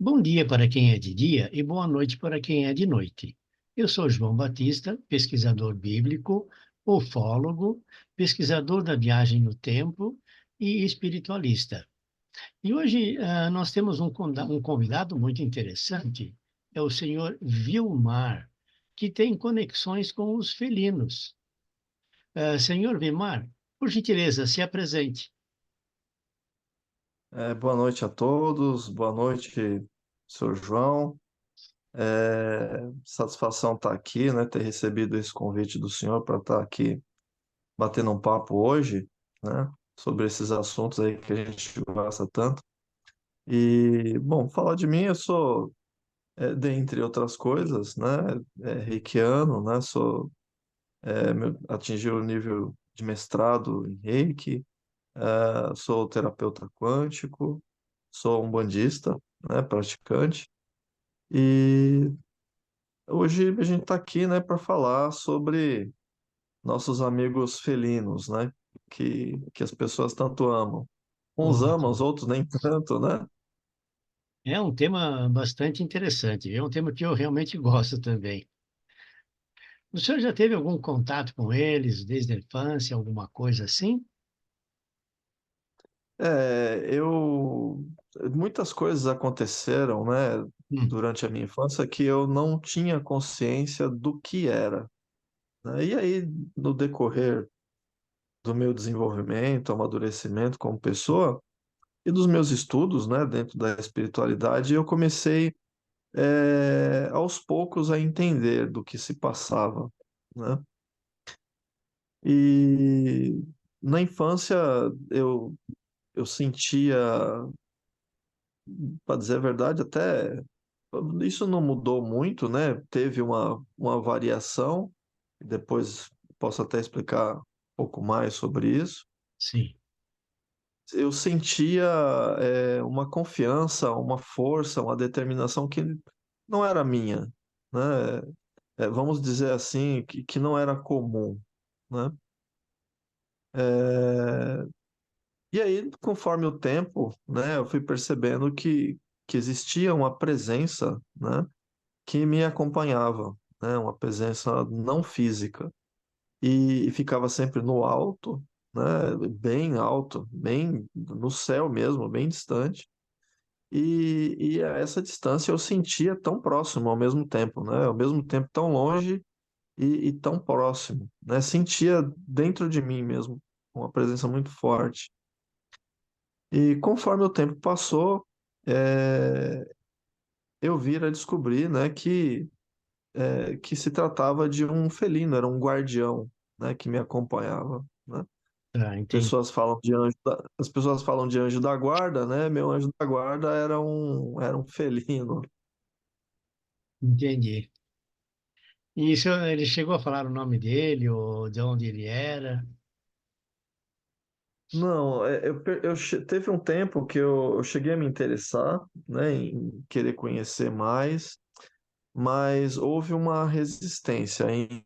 Bom dia para quem é de dia e boa noite para quem é de noite. Eu sou João Batista, pesquisador bíblico, ufólogo, pesquisador da viagem no tempo e espiritualista. E hoje nós temos um convidado muito interessante, é o senhor Vilmar, que tem conexões com os felinos. Senhor Vilmar, por gentileza, se apresente. Boa noite a todos, boa noite, senhor João. Satisfação estar aqui, né, ter recebido esse convite do senhor para estar aqui batendo um papo hoje, né, sobre esses assuntos aí que a gente gosta tanto. E, bom, falar de mim, eu sou, dentre outras coisas, né, reikiano, né, atingi o nível de mestrado em Reiki, sou terapeuta quântico, sou um bandista, né, praticante. E hoje a gente está aqui, né, para falar sobre nossos amigos felinos, né, que as pessoas tanto amam. Uns amam, Ótimo. os outros nem tanto, né? É um tema bastante interessante, é um tema que eu realmente gosto também. O senhor já teve algum contato com eles desde a infância, alguma coisa assim? Muitas coisas aconteceram, né, Hum, durante a minha infância que eu não tinha consciência do que era, né? E aí, no decorrer do meu desenvolvimento, amadurecimento como pessoa e dos meus estudos, né, dentro da espiritualidade, eu comecei aos poucos a entender do que se passava, né? E na infância eu, eu sentia, para dizer a verdade, até isso não mudou muito, né? Teve uma variação, depois posso até explicar um pouco mais sobre isso. sim, Eu sentia uma confiança, uma força, uma determinação que não era minha, né? Vamos dizer assim, que não era comum, né? É, e aí, conforme o tempo, né, eu fui percebendo que existia uma presença, né, que me acompanhava, né, uma presença não física, e ficava sempre no alto, né, bem alto, bem no céu mesmo, bem distante. E a essa distância eu sentia tão próximo ao mesmo tempo, né, ao mesmo tempo tão longe e tão próximo, né? Sentia dentro de mim mesmo uma presença muito forte. E conforme o tempo passou, é, eu vira a descobrir, né, que se tratava de um felino, era um guardião, né, que me acompanhava, né? entendi. As pessoas falam de anjo da guarda, né? Meu anjo da guarda era um felino. Entendi. E ele chegou a falar o nome dele ou de onde ele era? Não, teve um tempo que eu cheguei a me interessar, né, em querer conhecer mais, mas houve uma resistência em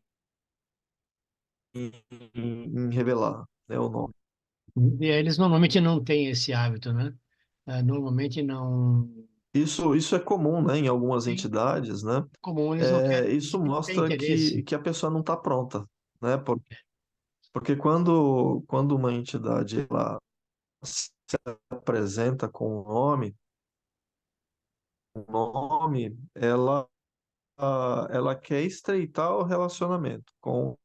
revelar, né, o nome. E eles normalmente não têm esse hábito, né? Normalmente não. Isso é comum, né, em algumas Sim, entidades, né? comum, eles não querem, Isso não têm mostra interesse. que a pessoa não está pronta, né? Porque quando uma entidade ela se apresenta com um nome, ela quer estreitar o relacionamento com o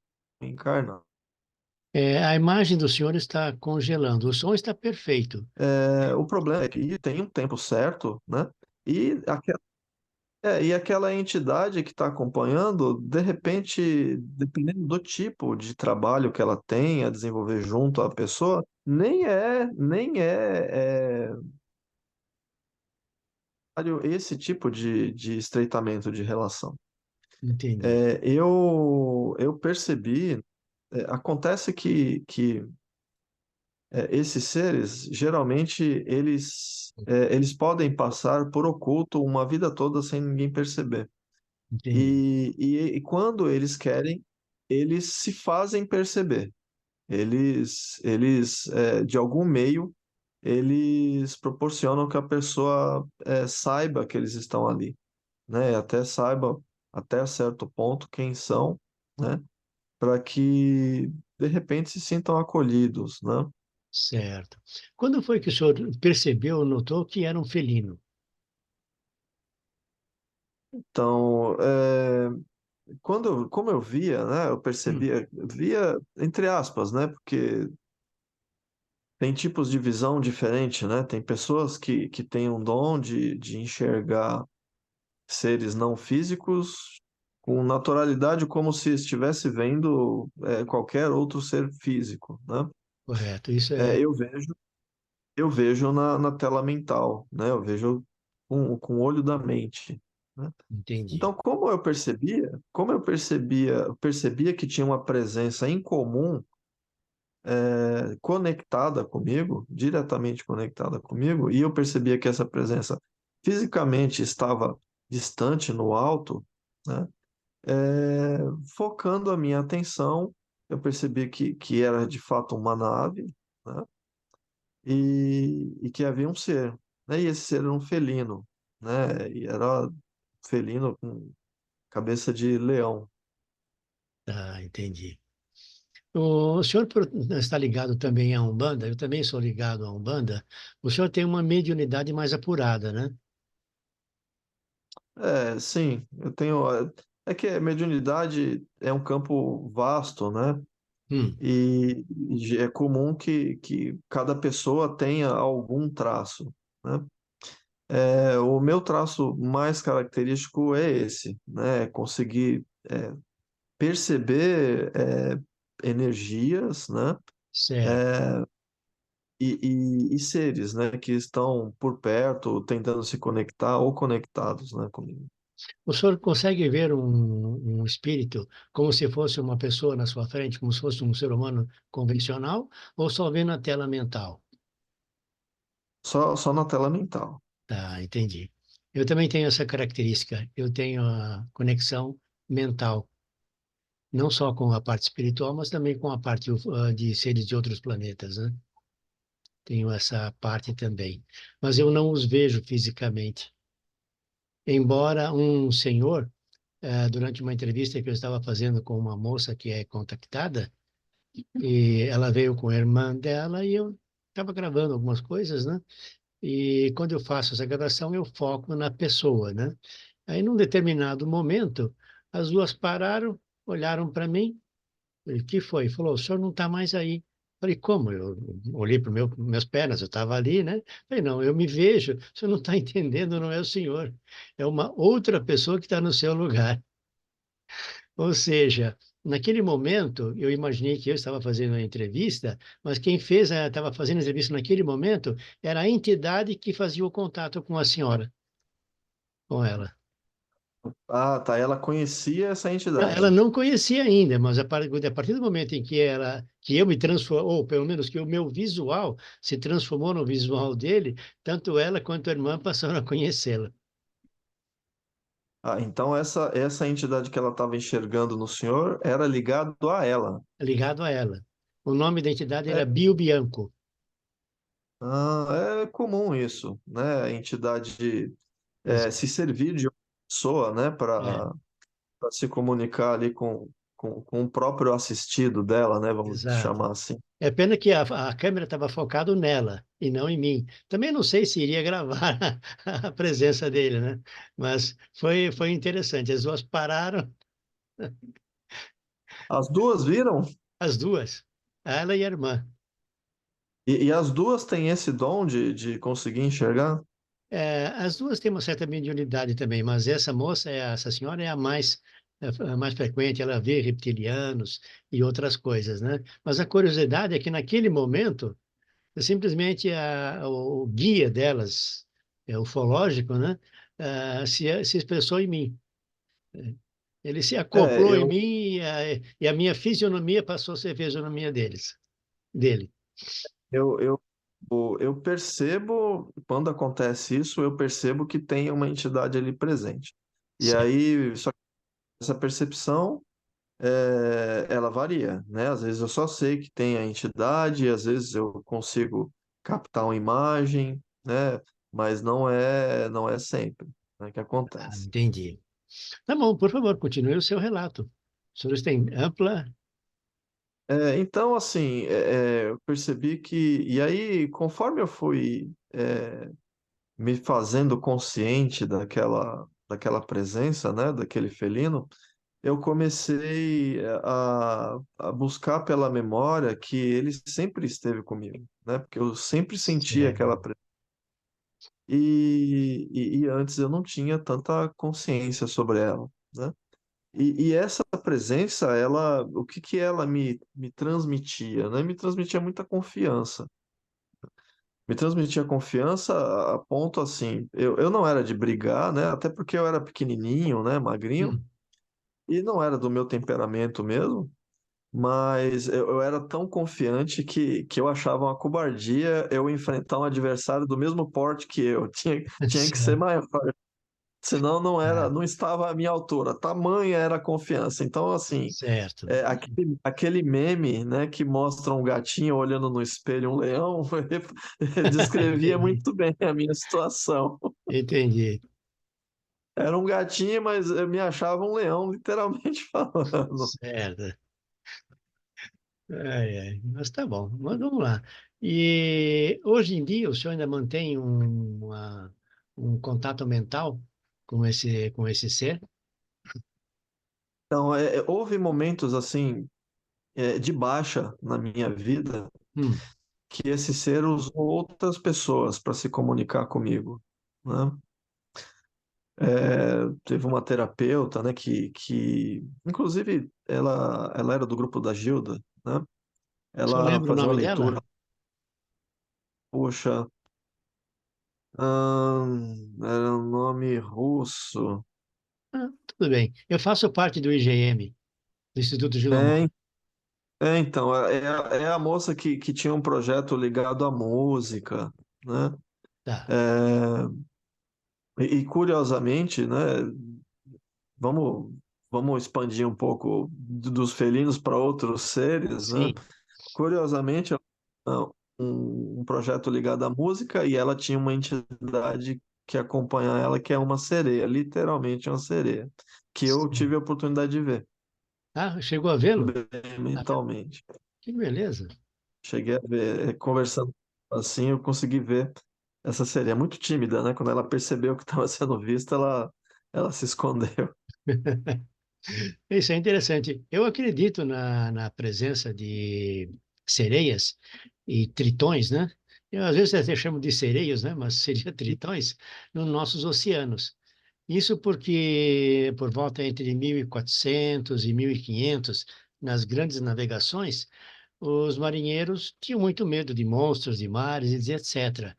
encarnado. A imagem do senhor está congelando, o som está perfeito. O problema é que tem um tempo certo, né? E, e aquela entidade que está acompanhando, de repente, dependendo do tipo de trabalho que ela tem a desenvolver junto à pessoa, nem é esse tipo de estreitamento de relação. Entendi, Eu percebi, acontece que esses seres, geralmente, eles podem passar por oculto uma vida toda sem ninguém perceber. entendi, E quando eles querem, eles se fazem perceber. De algum meio, eles proporcionam que a pessoa saiba que eles estão ali, né? Até saiba até certo ponto quem são, né? Para que de repente se sintam acolhidos, né? Certo. Quando foi que o senhor percebeu, notou que era um felino? Então, como eu via, né? Eu Hum, percebia, via entre aspas, né? Porque tem tipos de visão diferente, né? Tem pessoas que têm um dom de enxergar seres não físicos com naturalidade, como se estivesse vendo qualquer outro ser físico, né? correto. Isso É, é, eu vejo na tela mental, né? Eu vejo com o olho da mente, né? entendi. Então, eu percebia que tinha uma presença em comum, conectada comigo, diretamente conectada comigo, e eu percebia que essa presença fisicamente estava distante no alto, né? É, focando a minha atenção, eu percebi que era de fato uma nave, né? E que havia um ser, né? E esse ser era um felino, né? E era felino com cabeça de leão. Tá, entendi. O senhor está ligado também à Umbanda? Eu também sou ligado à Umbanda. O senhor tem uma mediunidade mais apurada, né? Sim, eu tenho. É que a mediunidade é um campo vasto, né? Hum, E é comum que cada pessoa tenha algum traço, né? O meu traço mais característico é esse, né? Conseguir perceber energias, né? certo. E seres, né? Que estão por perto, tentando se conectar ou conectados, né? Comigo. O senhor consegue ver um espírito como se fosse uma pessoa na sua frente, como se fosse um ser humano convencional, ou só vê na tela mental? Só na tela mental. Tá, entendi. Eu também tenho essa característica. Eu tenho a conexão mental, não só com a parte espiritual, mas também com a parte de seres de outros planetas, né? Tenho essa parte também. Mas eu não os vejo fisicamente. Embora um senhor, durante uma entrevista que eu estava fazendo com uma moça que é contactada, e ela veio com a irmã dela e eu estava gravando algumas coisas, né? E quando eu faço essa gravação, eu foco na pessoa, né? Aí, num determinado momento, as duas pararam, olharam para mim. Falei, o que foi? Falou, o senhor não está mais aí. Falei, como? Eu olhei para meus pernas, eu estava ali, né? Falei, não, eu me vejo, o senhor não está entendendo, não é o senhor. É uma outra pessoa que está no seu lugar. Ou seja, naquele momento, eu imaginei que eu estava fazendo a entrevista, mas quem estava fazendo a entrevista naquele momento era a entidade que fazia o contato com a senhora, com ela. Ah, tá. Ela conhecia essa Ela entidade. não conhecia ainda, mas a partir do momento em que eu me transformou, ou pelo menos que o meu visual se transformou no visual dele, tanto ela quanto a irmã passaram a conhecê-la, Ah, então essa entidade que ela estava enxergando no senhor era ligado a ela. ligado a ela. O nome da entidade É, era Bio Bianco. é comum isso, né? A entidade Exato. se servir de uma pessoa, né? É, Para se comunicar ali com o próprio assistido dela, né? Vamos exato. chamar assim. É pena que a câmera estava focada nela e não em mim. Também não sei se iria gravar a presença dele, né? Mas foi interessante. As duas pararam, As duas viram? as duas, ela e a irmã. E as duas têm esse dom de conseguir enxergar? As duas têm uma certa mediunidade também, mas essa senhora é a mais frequente, ela vê reptilianos e outras coisas, né? Mas a curiosidade é que naquele momento, simplesmente o guia delas, ufológico, né? Se expressou em mim. Ele se É, acoplou em eu, mim e a minha fisionomia passou a ser a fisionomia dele. eu percebo, quando acontece isso, eu percebo que tem uma entidade ali presente. E Certo. aí, só que essa percepção, ela varia, né? Às vezes eu só sei que tem a entidade, às vezes eu consigo captar uma imagem, né? Mas não é sempre, né, que Ah, acontece. entendi. Tá bom, por favor, continue o seu relato. O senhor tem ampla. Então, assim, eu percebi que, e aí, conforme eu fui me fazendo consciente daquela presença, né, daquele felino, eu comecei a buscar pela memória que ele sempre esteve comigo, né, porque eu sempre senti aquela Certo. presença. E antes eu não tinha tanta consciência sobre ela, né? E essa presença, o que que ela me transmitia, né? Me transmitia muita confiança. Me transmitia confiança a ponto assim, eu não era de brigar, né? Até porque eu era pequenininho, né? Magrinho, Hum, e não era do meu temperamento mesmo, mas eu era tão confiante que eu achava uma covardia eu enfrentar um adversário do mesmo porte que eu. Tinha que ser certo. maior. Senão Ah, não estava à minha altura. Tamanha era a confiança. Então, assim, certo. aquele meme, né, que mostra um gatinho olhando no espelho um leão, descrevia Entendi. muito bem a minha situação. Entendi. Era um gatinho, mas eu me achava um leão, literalmente falando. Certo. Ai, ai. Mas tá bom. Mas vamos lá. E hoje em dia o senhor ainda mantém um contato mental com esse ser? Então, houve momentos assim de baixa na minha vida Hum. que esse ser usou outras pessoas para se comunicar comigo, né? Teve uma terapeuta, né, que inclusive ela era do grupo da Gilda, né? O senhor Ela lembra o fazia uma nome leitura, dela? poxa, era um nome russo. Ah, tudo bem. Eu faço parte do IGM, do Instituto Gila É, Moura. então, é a moça que tinha um projeto ligado à música, né? Tá. É, e curiosamente, né? Vamos, vamos expandir um pouco dos felinos para outros seres, né? Sim. Curiosamente, um projeto ligado à música e ela tinha uma entidade que acompanha ela, que é uma sereia, literalmente uma sereia, que eu tive Sim. a oportunidade de ver, Ah, chegou a vê-lo? bem Ah, mentalmente. que beleza. Cheguei a ver, conversando assim, eu consegui ver essa sereia. Muito tímida, né? Quando ela percebeu que estava sendo vista, ela se escondeu. Isso é interessante. Eu acredito na presença de sereias e tritões, né? Eu, às vezes até chamo de sereios, né? Mas seria tritões nos nossos oceanos. Isso porque por volta entre 1400 e 1500, nas grandes navegações, os marinheiros tinham muito medo de monstros de mares, e etc.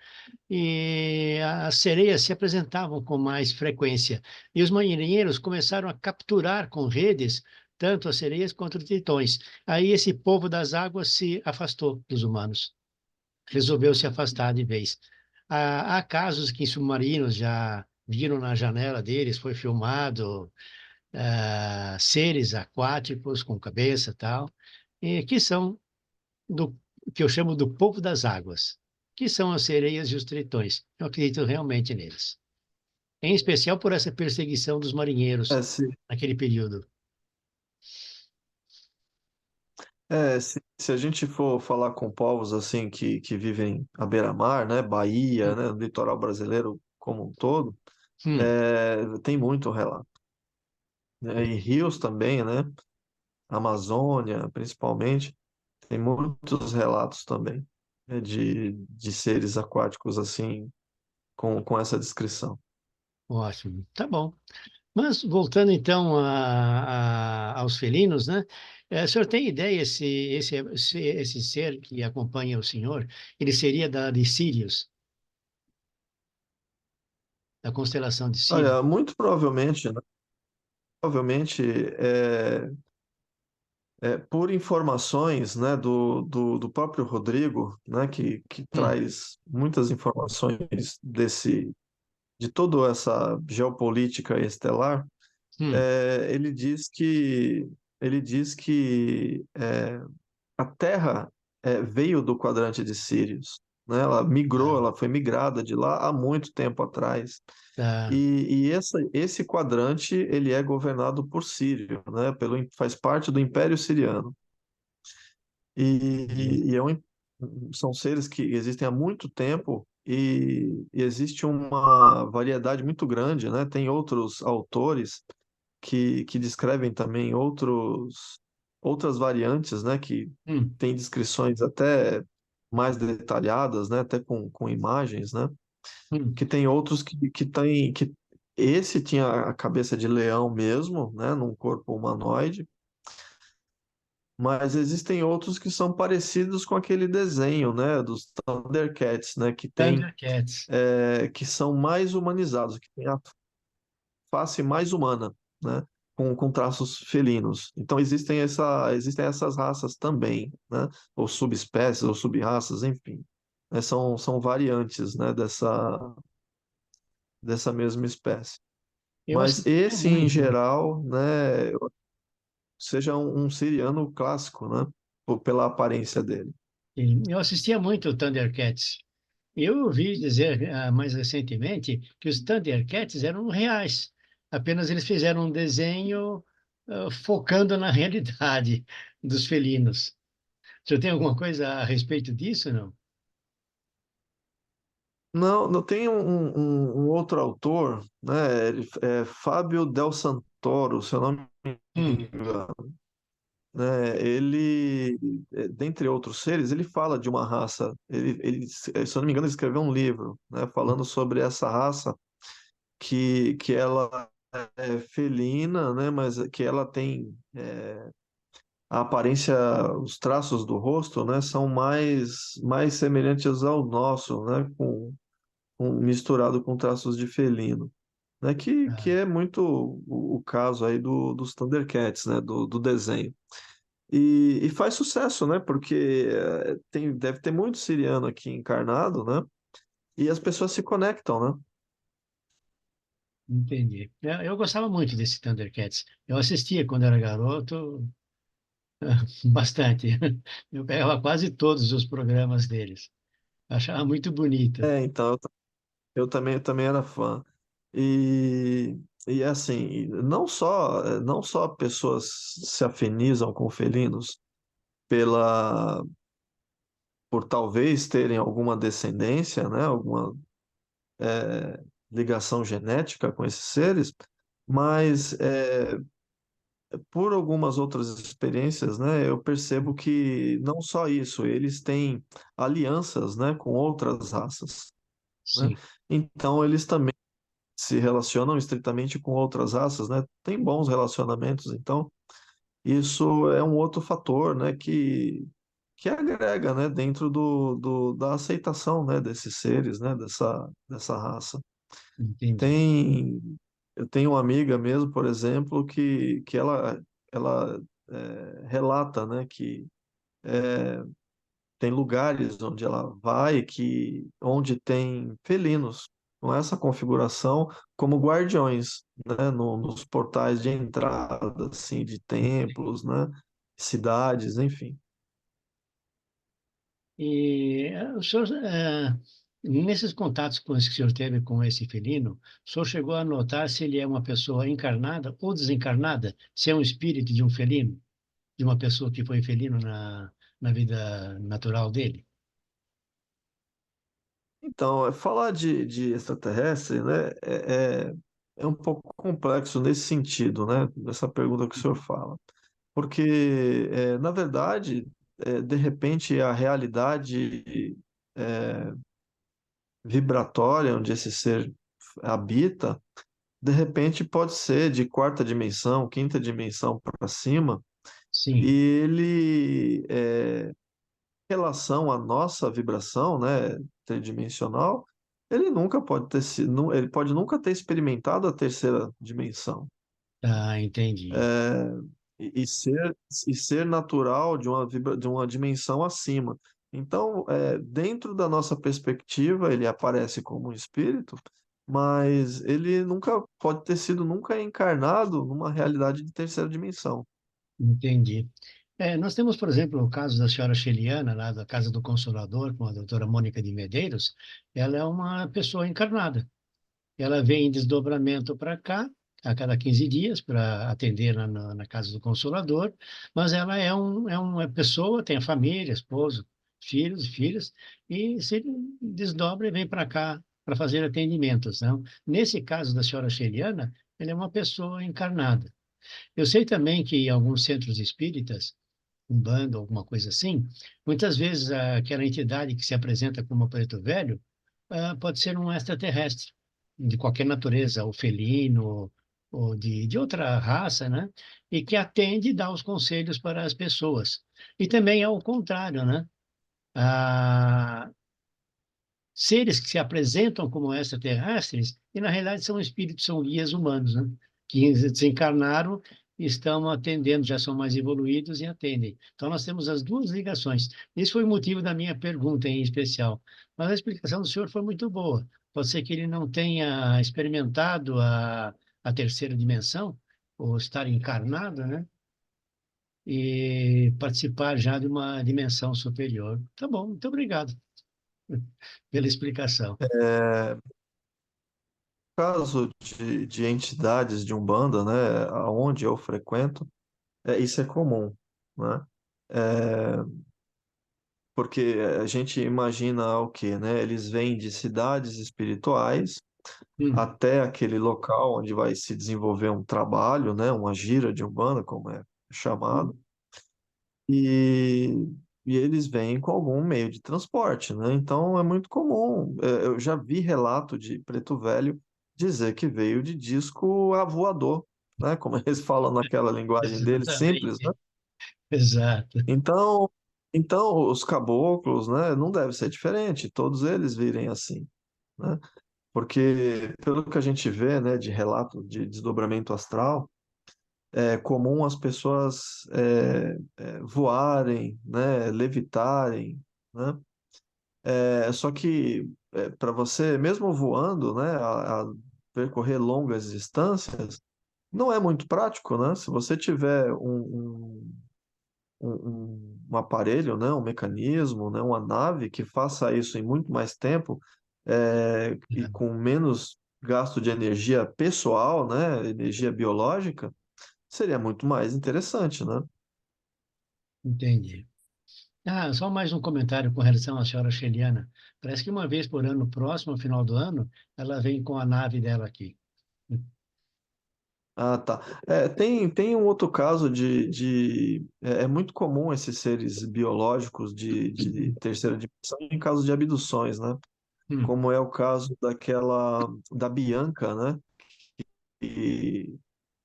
E as sereias se apresentavam com mais frequência. E os marinheiros começaram a capturar com redes tanto as sereias quanto os tritões. Aí esse povo das águas se afastou dos humanos, resolveu se afastar de vez. Há casos que submarinos já viram na janela deles, foi filmado, seres aquáticos com cabeça e tal, e que são do que eu chamo do povo das águas, que são as sereias e os tritões. Eu acredito realmente neles. Em especial por essa perseguição dos marinheiros É, se, naquele período. se a gente for falar com povos assim que vivem à beira-mar, né? Bahia, Hum, né? No litoral brasileiro como um todo, hum, tem muito relato, né? E rios também, né? Amazônia, principalmente, tem muitos relatos também, né, de seres aquáticos assim, com essa descrição. ótimo, tá bom. Mas voltando então aos felinos, né? O senhor tem ideia se esse ser que acompanha o senhor, ele seria de Sírios, da constelação de Sírios? Olha, muito provavelmente, né, provavelmente por informações, né, do próprio Rodrigo, né, que Hum, traz muitas informações de toda essa geopolítica estelar. hum, Ele diz que a Terra veio do quadrante de Sírios. né? Ela migrou, Ah, ela foi migrada de lá há muito tempo atrás. tá. Esse quadrante ele é governado por Sírio, né? Faz parte do Império Siriano. Entendi. São seres que existem há muito tempo e existe uma variedade muito grande, né? Tem outros autores que descrevem também outras variantes, né? Que Hum, têm descrições até mais detalhadas, né? Até com imagens, né? hum. Que tem outros que têm que esse tinha a cabeça de leão mesmo, né? Num corpo humanoide, mas existem outros que são parecidos com aquele desenho, né? Dos Thundercats, né? Thundercats. Que são mais humanizados, que têm a face mais humana, né? Com traços felinos. Então existem essas raças também, né? Ou subespécies, ou subraças, enfim. Né? São variantes, né? Dessa mesma espécie. Eu Mas assistia esse, em muito. geral, né? Seja um siriano clássico, né? Pela aparência dele. Sim, eu assistia muito o Thundercats. Eu ouvi dizer mais recentemente que os Thundercats eram reais. Apenas eles fizeram um desenho focando na realidade dos felinos. Você tem alguma coisa a respeito disso, não? Não, não tem um outro autor, né? Ele é Fábio Del Santoro, se eu não me Hum, engano, né? Dentre outros seres, ele fala de uma raça. Se eu não me engano, ele escreveu um livro, né? Falando sobre essa raça que ela é felina, né? Mas que ela tem a aparência, os traços do rosto, né? São mais semelhantes ao nosso, né? Misturado com traços de felino, né? Que ah, é muito o caso aí dos Thundercats, né? Do desenho. E faz sucesso, né? Porque deve ter muito siriano aqui encarnado, né? E as pessoas se conectam, né? entendi. Eu gostava muito desse Thundercats. Eu assistia quando era garoto, bastante. Eu pegava quase todos os programas deles. Achava muito bonito. Então, eu também era fã. E, e assim, não só pessoas se afinizam com felinos pela, por talvez terem alguma descendência, né? Alguma ligação genética com esses seres, mas por algumas outras experiências, né, eu percebo que não só isso, eles têm alianças, né, com outras raças, né? Sim, Então eles também se relacionam estritamente com outras raças, né? Tem bons relacionamentos, então isso é um outro fator, né, que agrega, né, dentro da aceitação, né, desses seres, né, dessa raça. entendi. Tem, eu tenho uma amiga mesmo, por exemplo, que ela relata, né, que tem lugares onde ela vai onde tem felinos com essa configuração como guardiões, né, nos portais de entrada, assim, de templos, né, cidades, enfim. E o senhor, nesses contatos que o senhor teve com esse felino, o senhor chegou a notar se ele é uma pessoa encarnada ou desencarnada, se é um espírito de um felino, de uma pessoa que foi felino na vida natural dele? Então, falar de extraterrestre, né, é um pouco complexo nesse sentido, né, dessa pergunta que o senhor fala. Porque, na verdade, de repente, a realidade é, vibratória onde esse ser habita, de repente pode ser de quarta dimensão, quinta dimensão para cima, e Sim, ele, em relação à nossa vibração, né, tridimensional, ele nunca pode ter sido, ele pode nunca ter experimentado a terceira dimensão. tá, entendi. É, e ser natural de uma dimensão acima. Então, dentro da nossa perspectiva, ele aparece como um espírito, mas ele nunca pode ter sido nunca encarnado numa realidade de terceira dimensão. Entendi. Nós temos, por exemplo, o caso da senhora Sheliana, lá da Casa do Consolador, com a doutora Mônica de Medeiros. Ela é uma pessoa encarnada. Ela vem em desdobramento para cá, a cada 15 dias, para atender na Casa do Consolador, mas ela é uma pessoa, tem a família, esposo, filhos e filhas, e se desdobra e vem para cá para fazer atendimentos. Não? Nesse caso da senhora Sheliana, ela é uma pessoa encarnada. Eu sei também que em alguns centros espíritas, Umbanda, alguma coisa assim, muitas vezes aquela entidade que se apresenta como preto velho pode ser um extraterrestre, de qualquer natureza, ou felino, ou de outra raça, né? E que atende e dá os conselhos para as pessoas. E também é o contrário, né? Ah, seres que se apresentam como extraterrestres e, na realidade, são espíritos, são guias humanos, né? Que desencarnaram e estão atendendo, já são mais evoluídos e atendem. Então, nós temos as duas ligações. Esse foi o motivo da minha pergunta em especial. Mas a explicação do senhor foi muito boa. Pode ser que ele não tenha experimentado a terceira dimensão, ou estar encarnado, né? E participar já de uma dimensão superior. Tá bom, muito obrigado pela explicação. É, caso de entidades de Umbanda, né, aonde eu frequento, isso é comum, né? É, porque a gente imagina o quê, né? Eles vêm de cidades espirituais Hum, até aquele local onde vai se desenvolver um trabalho, né? Uma gira de Umbanda, como é chamado, hum. e, e eles vêm com algum meio de transporte, né? Então é muito comum. Eu já vi relato de Preto Velho dizer que veio de disco a voador, né? Como eles falam naquela linguagem deles simples, né? Exatamente. Exato. Então, então os caboclos, né? Não deve ser diferente. Todos eles virem assim, né? Porque pelo que a gente vê, né? De relato de desdobramento astral, é comum as pessoas voarem, né, levitarem, né? Só que para você, mesmo voando, né, a percorrer longas distâncias, não é muito prático, né? Se você tiver um aparelho, né, um mecanismo, né, uma nave que faça isso em muito mais tempo e com menos gasto de energia pessoal, né, energia biológica, seria muito mais interessante, né? Entendi. Só mais um comentário com relação à senhora Sheliana. Parece que uma vez por ano, próximo ao final do ano, ela vem com a nave dela aqui. Ah, tá. Tem um outro caso é muito comum esses seres biológicos de terceira dimensão em caso de abduções, né? Hum, Como é o caso da Bianca, né? E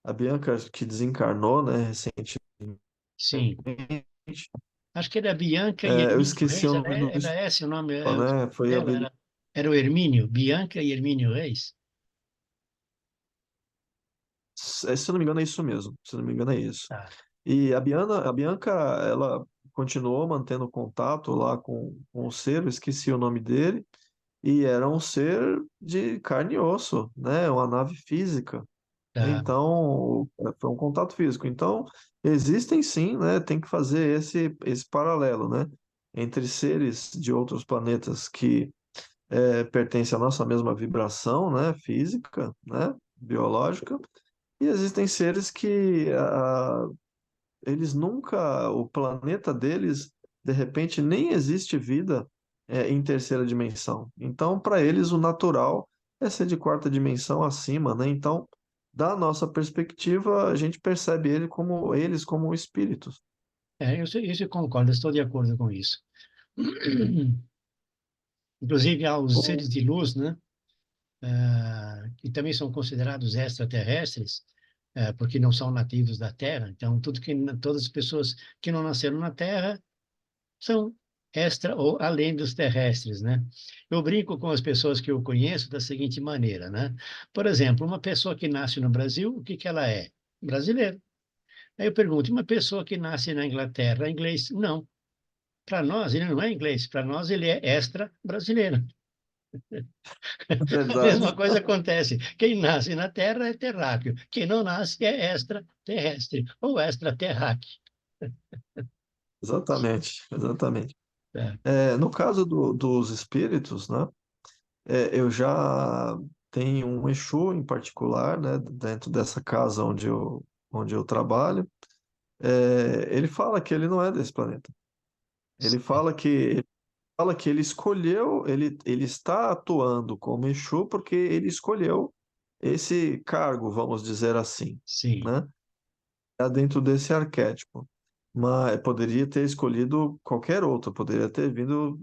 a Bianca que desencarnou, né, recentemente. sim. Acho que era Bianca e Eu Hermínio esqueci Reis. o Era, nome do era esse o nome bispo, né? Foi dela? Era o Hermínio. Bianca e Hermínio Reis? se eu não me engano é isso mesmo. Se eu não me engano é isso. Tá, E a Bianca, ela continuou mantendo contato lá com o ser, eu esqueci o nome dele. E era um ser de carne e osso, né? Uma nave física. tá. Então, foi um contato físico. Então, existem sim, né? Tem que fazer esse paralelo, né? Entre seres de outros planetas que pertencem à nossa mesma vibração, né? Física, né? Biológica. E existem seres que eles nunca, o planeta deles, de repente, nem existe vida em terceira dimensão. Então, para eles, o natural é ser de quarta dimensão acima, né? Então, da nossa perspectiva, a gente percebe eles como espíritos. Isso eu concordo, estou de acordo com isso. Inclusive, há os O- seres de luz, né? Que também são considerados extraterrestres, porque não são nativos da Terra. Então, todas as pessoas que não nasceram na Terra são extra ou além dos terrestres, né? Eu brinco com as pessoas que eu conheço da seguinte maneira, né? Por exemplo, uma pessoa que nasce no Brasil, o que que ela é? Brasileira. Aí eu pergunto, uma pessoa que nasce na Inglaterra, é inglês? Não. Para nós, ele não é inglês. Para nós, ele é extra-brasileiro. A mesma Verdade. coisa acontece. Quem nasce na Terra é terráqueo. Quem não nasce é extraterrestre ou extraterráqueo. Exatamente, exatamente. É, No caso dos espíritos, né? Eu já tenho um Exu em particular, né? Dentro dessa casa onde eu trabalho. Ele fala que ele não é desse planeta. Ele sim, fala que ele escolheu, ele está atuando como Exu porque ele escolheu esse cargo, vamos dizer assim, sim. né? Está dentro desse arquétipo. Mas poderia ter escolhido qualquer outro, poderia ter vindo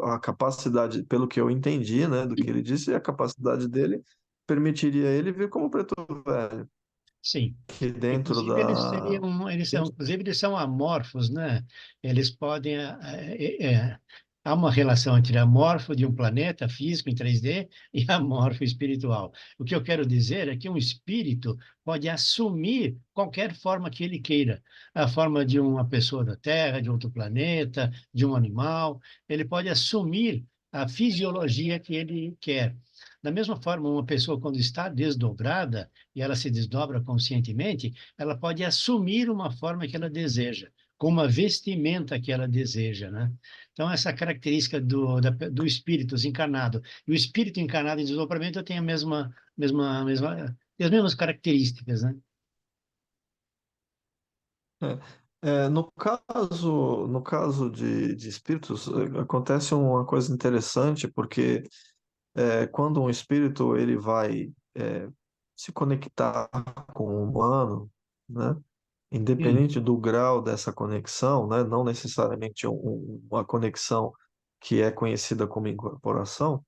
a capacidade, pelo que eu entendi, né, do que ele disse, a capacidade dele permitiria ele vir como preto velho, Sim. que dentro Inclusive, da. inclusive, eles são amorfos, né? Eles podem, há uma relação entre amorfo de um planeta físico em 3D e amorfo espiritual. O que eu quero dizer é que um espírito pode assumir qualquer forma que ele queira, a forma de uma pessoa da Terra, de outro planeta, de um animal. Ele pode assumir a fisiologia que ele quer. Da mesma forma, uma pessoa, quando está desdobrada, e ela se desdobra conscientemente, ela pode assumir uma forma que ela deseja, com uma vestimenta que ela deseja, né? Então, essa característica do espírito encarnado e o espírito encarnado em desdobramento tem a as mesmas características, né? No caso de espíritos, acontece uma coisa interessante, porque quando um espírito ele vai se conectar com o humano, né? Hum, Independente do grau dessa conexão, né? Não necessariamente uma conexão que é conhecida como incorporação,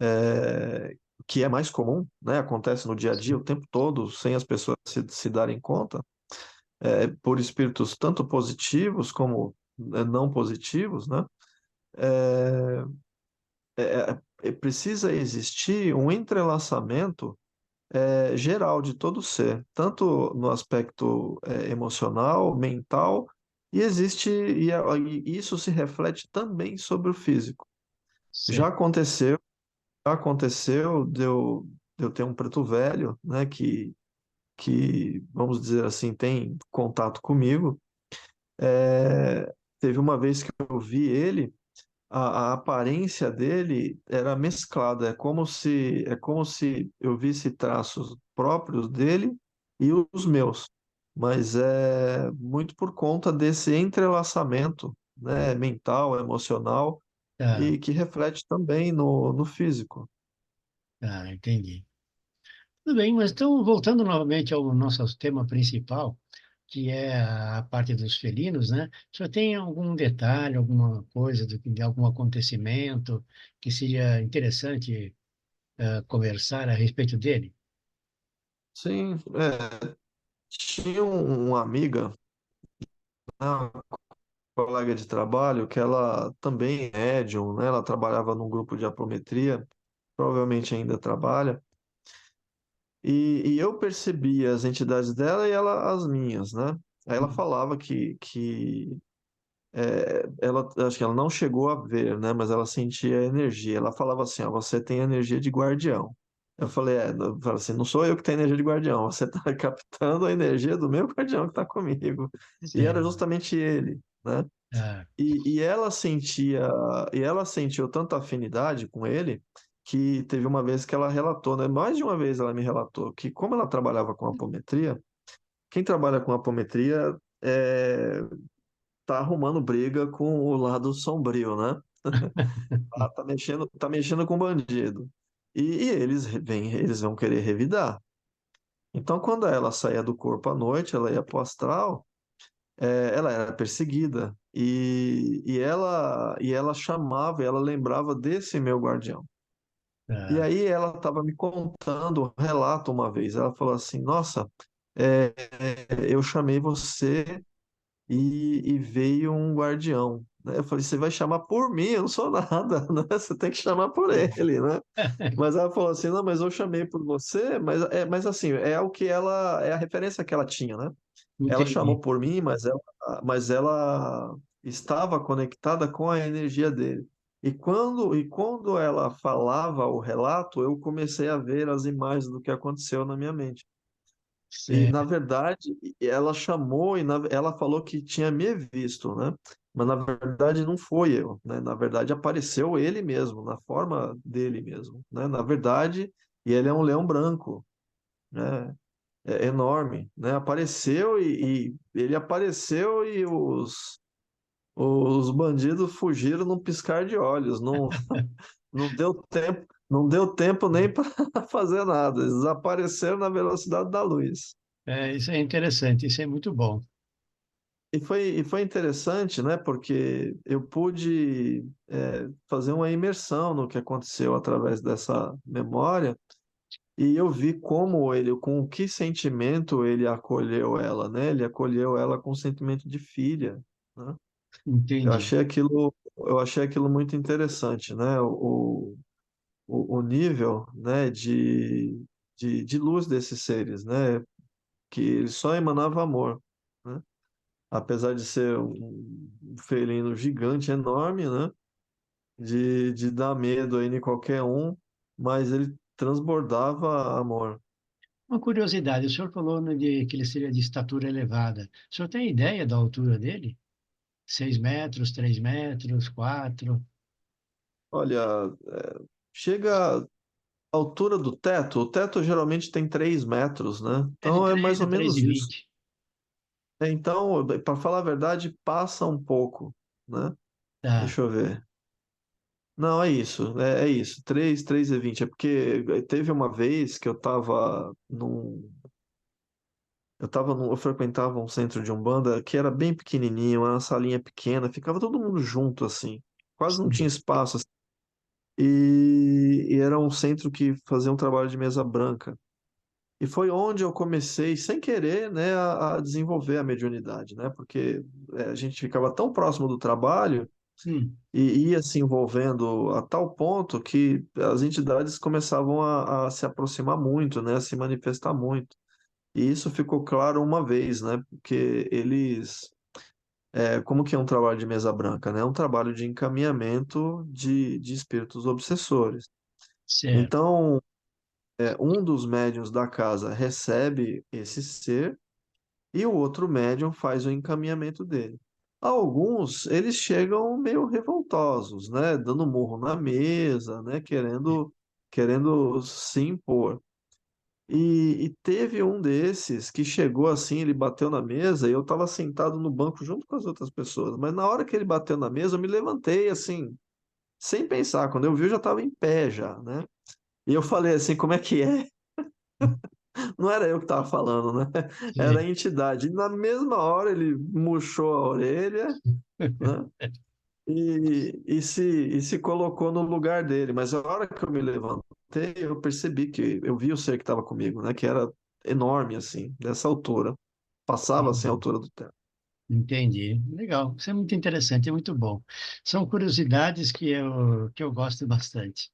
é, que é mais comum, né? Acontece no dia a dia o tempo todo, sem as pessoas se darem conta, por espíritos tanto positivos como não positivos, né? É, Precisa existir um entrelaçamento geral de todo ser, tanto no aspecto emocional, mental, e isso se reflete também sobre o físico. Já certo. aconteceu, já aconteceu de eu ter um preto velho, né, que, vamos dizer assim, tem contato comigo. Teve uma vez que eu vi ele, a aparência dele era mesclada, é como se eu visse traços próprios dele e os meus, mas é muito por conta desse entrelaçamento, né, mental, emocional Tá, e que reflete também no físico. tá, entendi. Tudo bem, mas então, voltando novamente ao nosso tema principal, que é a parte dos felinos, né? O senhor tem algum detalhe, alguma coisa, de algum acontecimento que seria interessante conversar a respeito dele? Sim, tinha uma amiga, uma colega de trabalho, que ela também é médium, né? Ela trabalhava num grupo de apometria, provavelmente ainda trabalha. E eu percebia as entidades dela e ela as minhas, né? Aí ela falava que ela, acho que ela não chegou a ver, né? Mas ela sentia a energia. Ela falava assim, ó, você tem energia de guardião. Eu falei, eu falei assim, não sou eu que tenho energia de guardião, você está captando a energia do meu guardião que está comigo. E era Sim. justamente ele, né? Ah, E ela sentiu tanta afinidade com ele que teve uma vez que ela relatou, né? Mais de uma vez ela me relatou que como ela trabalhava com apometria, quem trabalha com apometria tá arrumando briga com o lado sombrio, né? Tá mexendo com bandido. E eles vão querer revidar. Então, quando ela saía do corpo à noite, ela ia pro astral. Ela era perseguida e ela chamava, e ela lembrava desse meu guardião. E ah, aí ela estava me contando um relato uma vez. Ela falou assim: Nossa, é, eu chamei você e veio um guardião. Né? Eu falei: Você vai chamar por mim? Eu não sou nada, né? Você tem que chamar por ele, né? Mas ela falou assim: Não, mas eu chamei por você, mas assim, é o que é a referência que ela tinha, né? Ela entendi. chamou por mim, mas ela estava conectada com a energia dele. E quando ela falava o relato, eu comecei a ver as imagens do que aconteceu na minha mente. E, na Certo. verdade, ela chamou ela falou que tinha me visto, né? Mas, na verdade, não foi eu, né? Na verdade, apareceu ele mesmo, na forma dele mesmo, né? Na verdade, e ele é um leão branco, né? É enorme, né? Apareceu e ele apareceu e os bandidos fugiram num piscar de olhos. Não, não deu tempo nem para fazer nada. Eles desapareceram na velocidade da luz. É, isso é interessante, isso é muito bom. E foi interessante, né? Porque eu pude fazer uma imersão no que aconteceu através dessa memória e eu vi como ele, com que sentimento ele acolheu ela, né? Ele acolheu ela com sentimento de filha, né? Entendi. Eu achei aquilo muito interessante, né? O nível, né, de luz desses seres, né? Que ele só emanava amor, né? Apesar de ser um felino gigante, enorme, né? De dar medo aí em qualquer um, mas ele transbordava amor. Uma curiosidade, o senhor falou, né, que ele seria de estatura elevada. O senhor tem ideia da altura dele? 6 metros, 3 metros, 4? Olha, chega à altura do teto, o teto geralmente tem 3 metros, né? É de Então é 3 mais a ou três menos e isso. vinte. Então, para falar a verdade, passa um pouco, né? Tá. Deixa eu ver. Não, é isso, é isso. 3 e 20. É porque teve uma vez que eu frequentava um centro de Umbanda que era bem pequenininho, era uma salinha pequena, ficava todo mundo junto assim, quase não tinha Sim. espaço assim. E era um centro que fazia um trabalho de mesa branca. E foi onde eu comecei, sem querer, né, a desenvolver a mediunidade, né? Porque a gente ficava tão próximo do trabalho Hum, e ia se envolvendo a tal ponto que as entidades começavam a se aproximar muito, né, a se manifestar muito. E isso ficou claro uma vez, né, porque como que é um trabalho de mesa branca, né? É um trabalho de encaminhamento de espíritos obsessores. certo. Então, um dos médiuns da casa recebe esse ser e o outro médium faz o encaminhamento dele. Alguns, eles chegam meio revoltosos, né, dando murro na mesa, né, querendo se impor. E teve um desses que chegou assim, ele bateu na mesa e eu estava sentado no banco junto com as outras pessoas. Mas na hora que ele bateu na mesa, eu me levantei assim, sem pensar. Quando eu vi, eu já estava em pé já, né? E eu falei assim, como é que é? Não era eu que estava falando, né? Era a Sim. entidade. E na mesma hora ele murchou a orelha, né? E se colocou no lugar dele. Mas a hora que eu me levantei, eu percebi que eu vi o ser que estava comigo, né? Que era enorme, assim, dessa altura. Passava assim a Entendi. altura do teto. Entendi. Legal. Isso é muito interessante, é muito bom. São curiosidades que eu gosto bastante.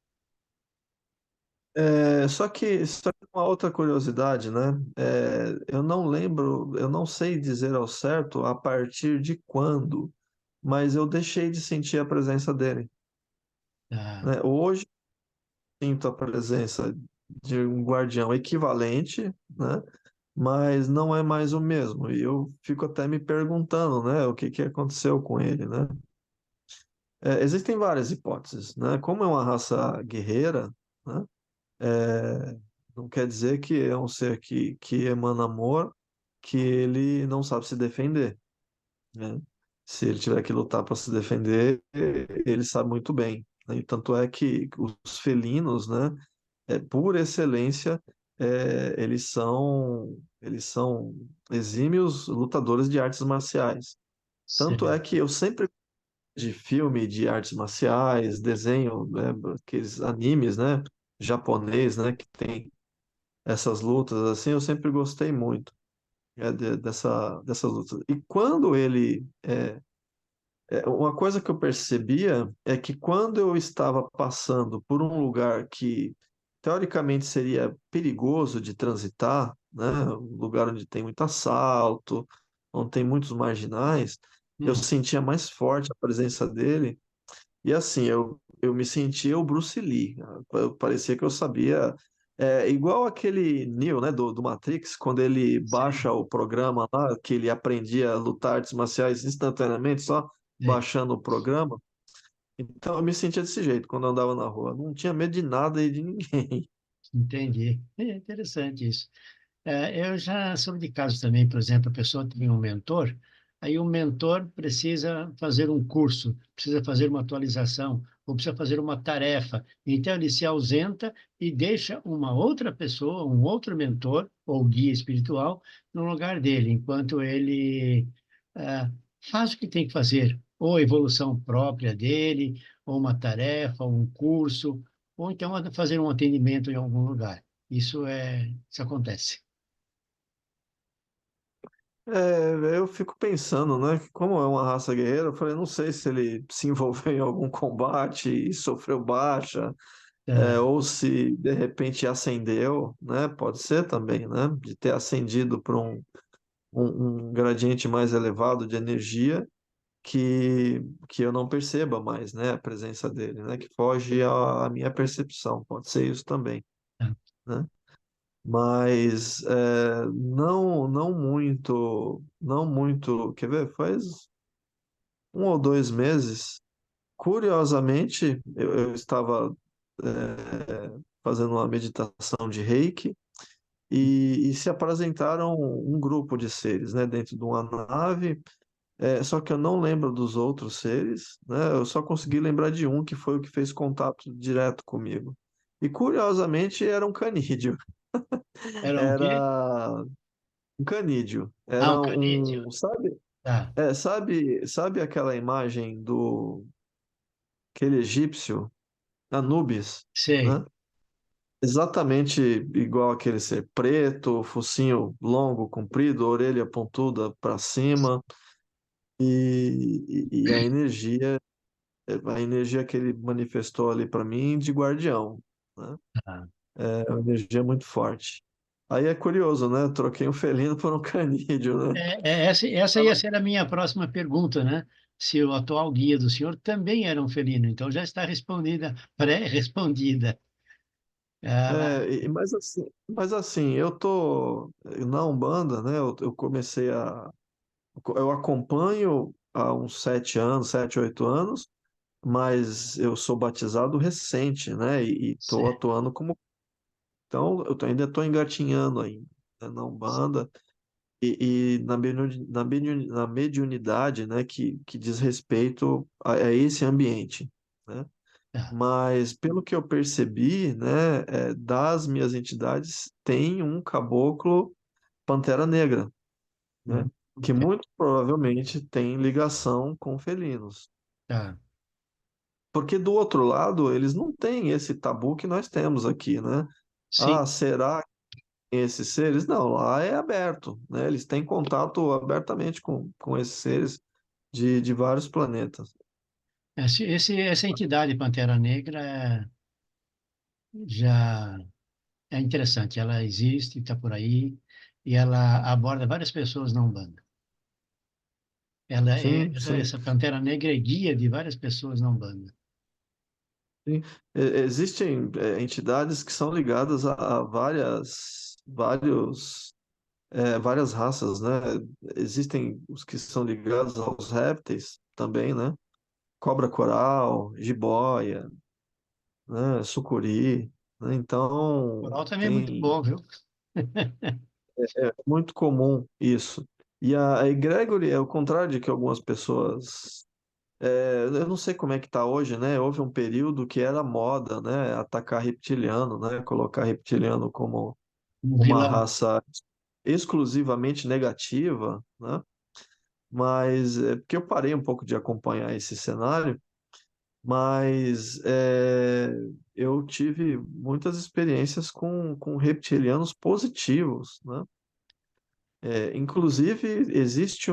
Só que uma outra curiosidade, né? Eu não lembro, eu não sei dizer ao certo a partir de quando, mas eu deixei de sentir a presença dele, Tá. né? Hoje sinto a presença de um guardião equivalente, né? Mas não é mais o mesmo. E eu fico até me perguntando, né? O que que aconteceu com ele, né? Existem várias hipóteses, né? Como é uma raça guerreira, né? É, não quer dizer que é um ser que emana amor, que ele não sabe se defender, né? Se ele tiver que lutar para se defender, ele sabe muito bem, né? E tanto é que os felinos, né, por excelência, eles são exímios lutadores de artes marciais. Tanto é Certo. que eu sempre de filme de artes marciais, desenho, né, aqueles animes, né, japonês, né, que tem essas lutas assim, eu sempre gostei muito dessas lutas. E quando uma coisa que eu percebia é que quando eu estava passando por um lugar que teoricamente seria perigoso de transitar, né, um lugar onde tem muito assalto, onde tem muitos marginais, eu Hum, sentia mais forte a presença dele. E assim, eu me sentia o Bruce Lee. Parecia que eu sabia É igual aquele Neo, né, do Matrix, quando ele Sei, baixa o programa lá, que ele aprendia a lutar artes marciais instantaneamente, só sei, baixando o programa. Então eu me sentia desse jeito quando eu andava na rua. Não tinha medo de nada e de ninguém. entendi. É interessante isso. Eu já soube de casos também, por exemplo, a pessoa tem um mentor, aí o mentor precisa fazer um curso, precisa fazer uma atualização, ou precisa fazer uma tarefa. Então, ele se ausenta e deixa uma outra pessoa, um outro mentor, ou guia espiritual, no lugar dele, enquanto ele ah, faz o que tem que fazer, ou a evolução própria dele, ou uma tarefa, ou um curso, ou então fazer um atendimento em algum lugar. Isso acontece. Eu fico pensando, né, que como é uma raça guerreira, eu falei, não sei se ele se envolveu em algum combate e sofreu baixa, Tá, ou se de repente ascendeu, né? Pode ser também, né? De ter ascendido para um gradiente mais elevado de energia que eu não perceba mais, né? A presença dele, né? Que foge à minha percepção. Pode ser isso também, tá. né? Mas não muito. Quer ver? Faz 1 ou 2 meses. Curiosamente, eu estava fazendo uma meditação de Reiki. E se apresentaram um grupo de seres, né, dentro de uma nave, só que eu não lembro dos outros seres, né, eu só consegui lembrar de um que foi o que fez contato direto comigo. E curiosamente era um canídeo, Era o quê? era um canídeo, Ah, um era canídeo. sabe, Tá, sabe aquela imagem do aquele egípcio, Anubis, sei. né? Exatamente igual aquele ser preto, focinho longo, comprido, orelha pontuda para cima e a energia que ele manifestou ali para mim de guardião, né? Tá. É uma energia muito forte. Aí é curioso, né? Eu troquei um felino por um canídeo, né? Essa ia ser a minha próxima pergunta, né? Se o atual guia do senhor também era um felino. Então já está respondida, pré-respondida. Ah, Mas assim, eu tô na Umbanda, né? Eu comecei eu acompanho há uns 7 anos, 7, 8 anos, mas eu sou batizado recente, né? E estou sei. atuando como. Então, ainda estou engatinhando ainda, né, na Umbanda e na mediunidade, né? Que diz respeito a esse ambiente, né? Tá. Mas, pelo que eu percebi, né? Das minhas entidades, tem um caboclo Pantera Negra, né? Hum, Que muito provavelmente tem ligação com felinos. tá. Porque do outro lado, eles não têm esse tabu que nós temos aqui, né? Sim. Ah, será que tem esses seres? Não, lá é aberto, né? Eles têm contato abertamente com esses seres de vários planetas. Essa entidade Pantera Negra já é interessante. Ela existe, está por aí, e ela aborda várias pessoas na Umbanda. Sim, sim, Essa Pantera Negra é guia de várias pessoas na Umbanda. sim. Existem entidades que são ligadas a várias raças, né? Existem os que são ligados aos répteis também, né? Cobra coral, jiboia, né, sucuri, né? O Então, coral também é muito tem bom, viu? muito comum isso. E a egregore é o contrário de que algumas pessoas. Eu não sei como é que está hoje, né? Houve um período que era moda, né? Atacar reptiliano, né? Colocar reptiliano como Um uma vilão. raça exclusivamente negativa, né? Mas é porque eu parei um pouco de acompanhar esse cenário. Mas eu tive muitas experiências com reptilianos positivos, né? Inclusive, existe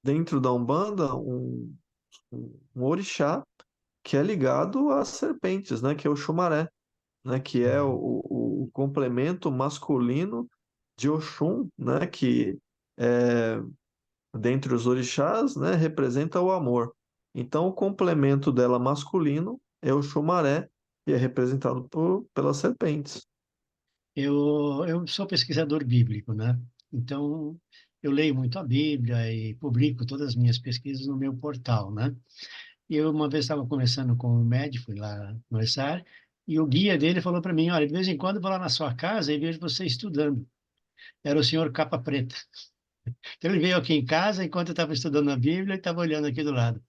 dentro da Umbanda um orixá que é ligado às serpentes, né? Que é o Xumaré, né? Que é o complemento masculino de Oxum, né? Que é, dentre os orixás, né, representa o amor. Então, o complemento dela masculino é o Xumaré, e é representado pelas serpentes. Eu sou pesquisador bíblico, né? Então, eu leio muito a Bíblia e publico todas as minhas pesquisas no meu portal, né? E eu uma vez estava conversando com um médico, fui lá conversar, e o guia dele falou para mim, olha, de vez em quando eu vou lá na sua casa e vejo você estudando. Era o senhor capa preta. Então ele veio aqui em casa enquanto eu estava estudando a Bíblia e estava olhando aqui do lado.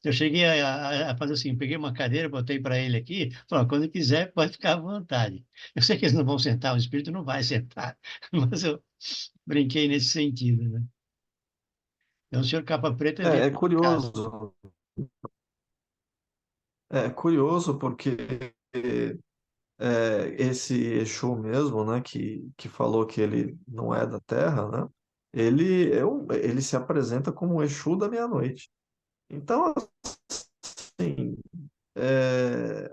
Eu cheguei a fazer assim, peguei uma cadeira, botei para ele aqui, falei, "Ó, quando quiser pode ficar à vontade. Eu sei que eles não vão sentar, o espírito não vai sentar, mas eu brinquei nesse sentido, né? Então o senhor capa preta veio É aqui em casa. curioso porque esse Exu mesmo, né, que falou que ele não é da Terra, né, ele se apresenta como o Exu da meia-noite. Então, assim,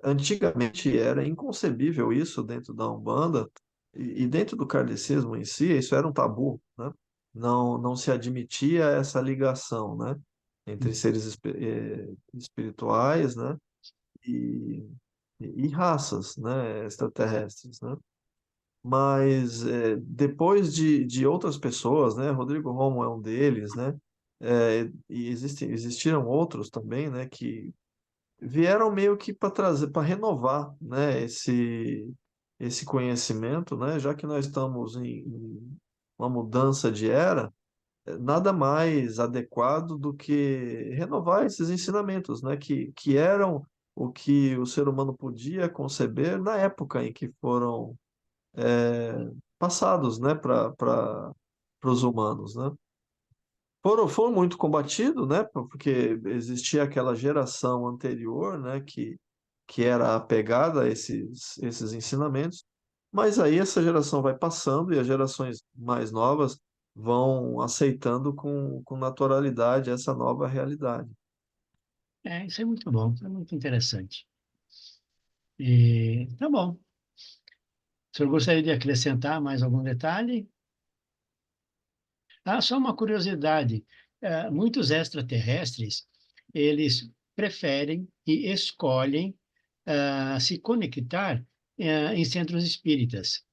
antigamente era inconcebível isso dentro da Umbanda e dentro do kardecismo em si, isso era um tabu, né? Não se admitia essa ligação, né? Entre seres espirituais, né? E, e raças, né? Extraterrestres, né? Mas depois de outras pessoas, né? Rodrigo Romo é um deles, né? E existiram outros também, né? Que vieram meio que para trazer, para renovar, né, esse conhecimento, né, já que nós estamos em uma mudança de era, nada mais adequado do que renovar esses ensinamentos, né, que eram o que o ser humano podia conceber na época em que foram passados, né, para os humanos, né. Foram muito combatidos, né? Porque existia aquela geração anterior, né? Que era apegada a esses ensinamentos, mas aí essa geração vai passando e as gerações mais novas vão aceitando com naturalidade essa nova realidade. É, isso é muito bom, isso é muito interessante. E tá bom. O senhor gostaria de acrescentar mais algum detalhe? Ah, só uma curiosidade. Muitos extraterrestres, eles preferem e escolhem se conectar em centros espíritas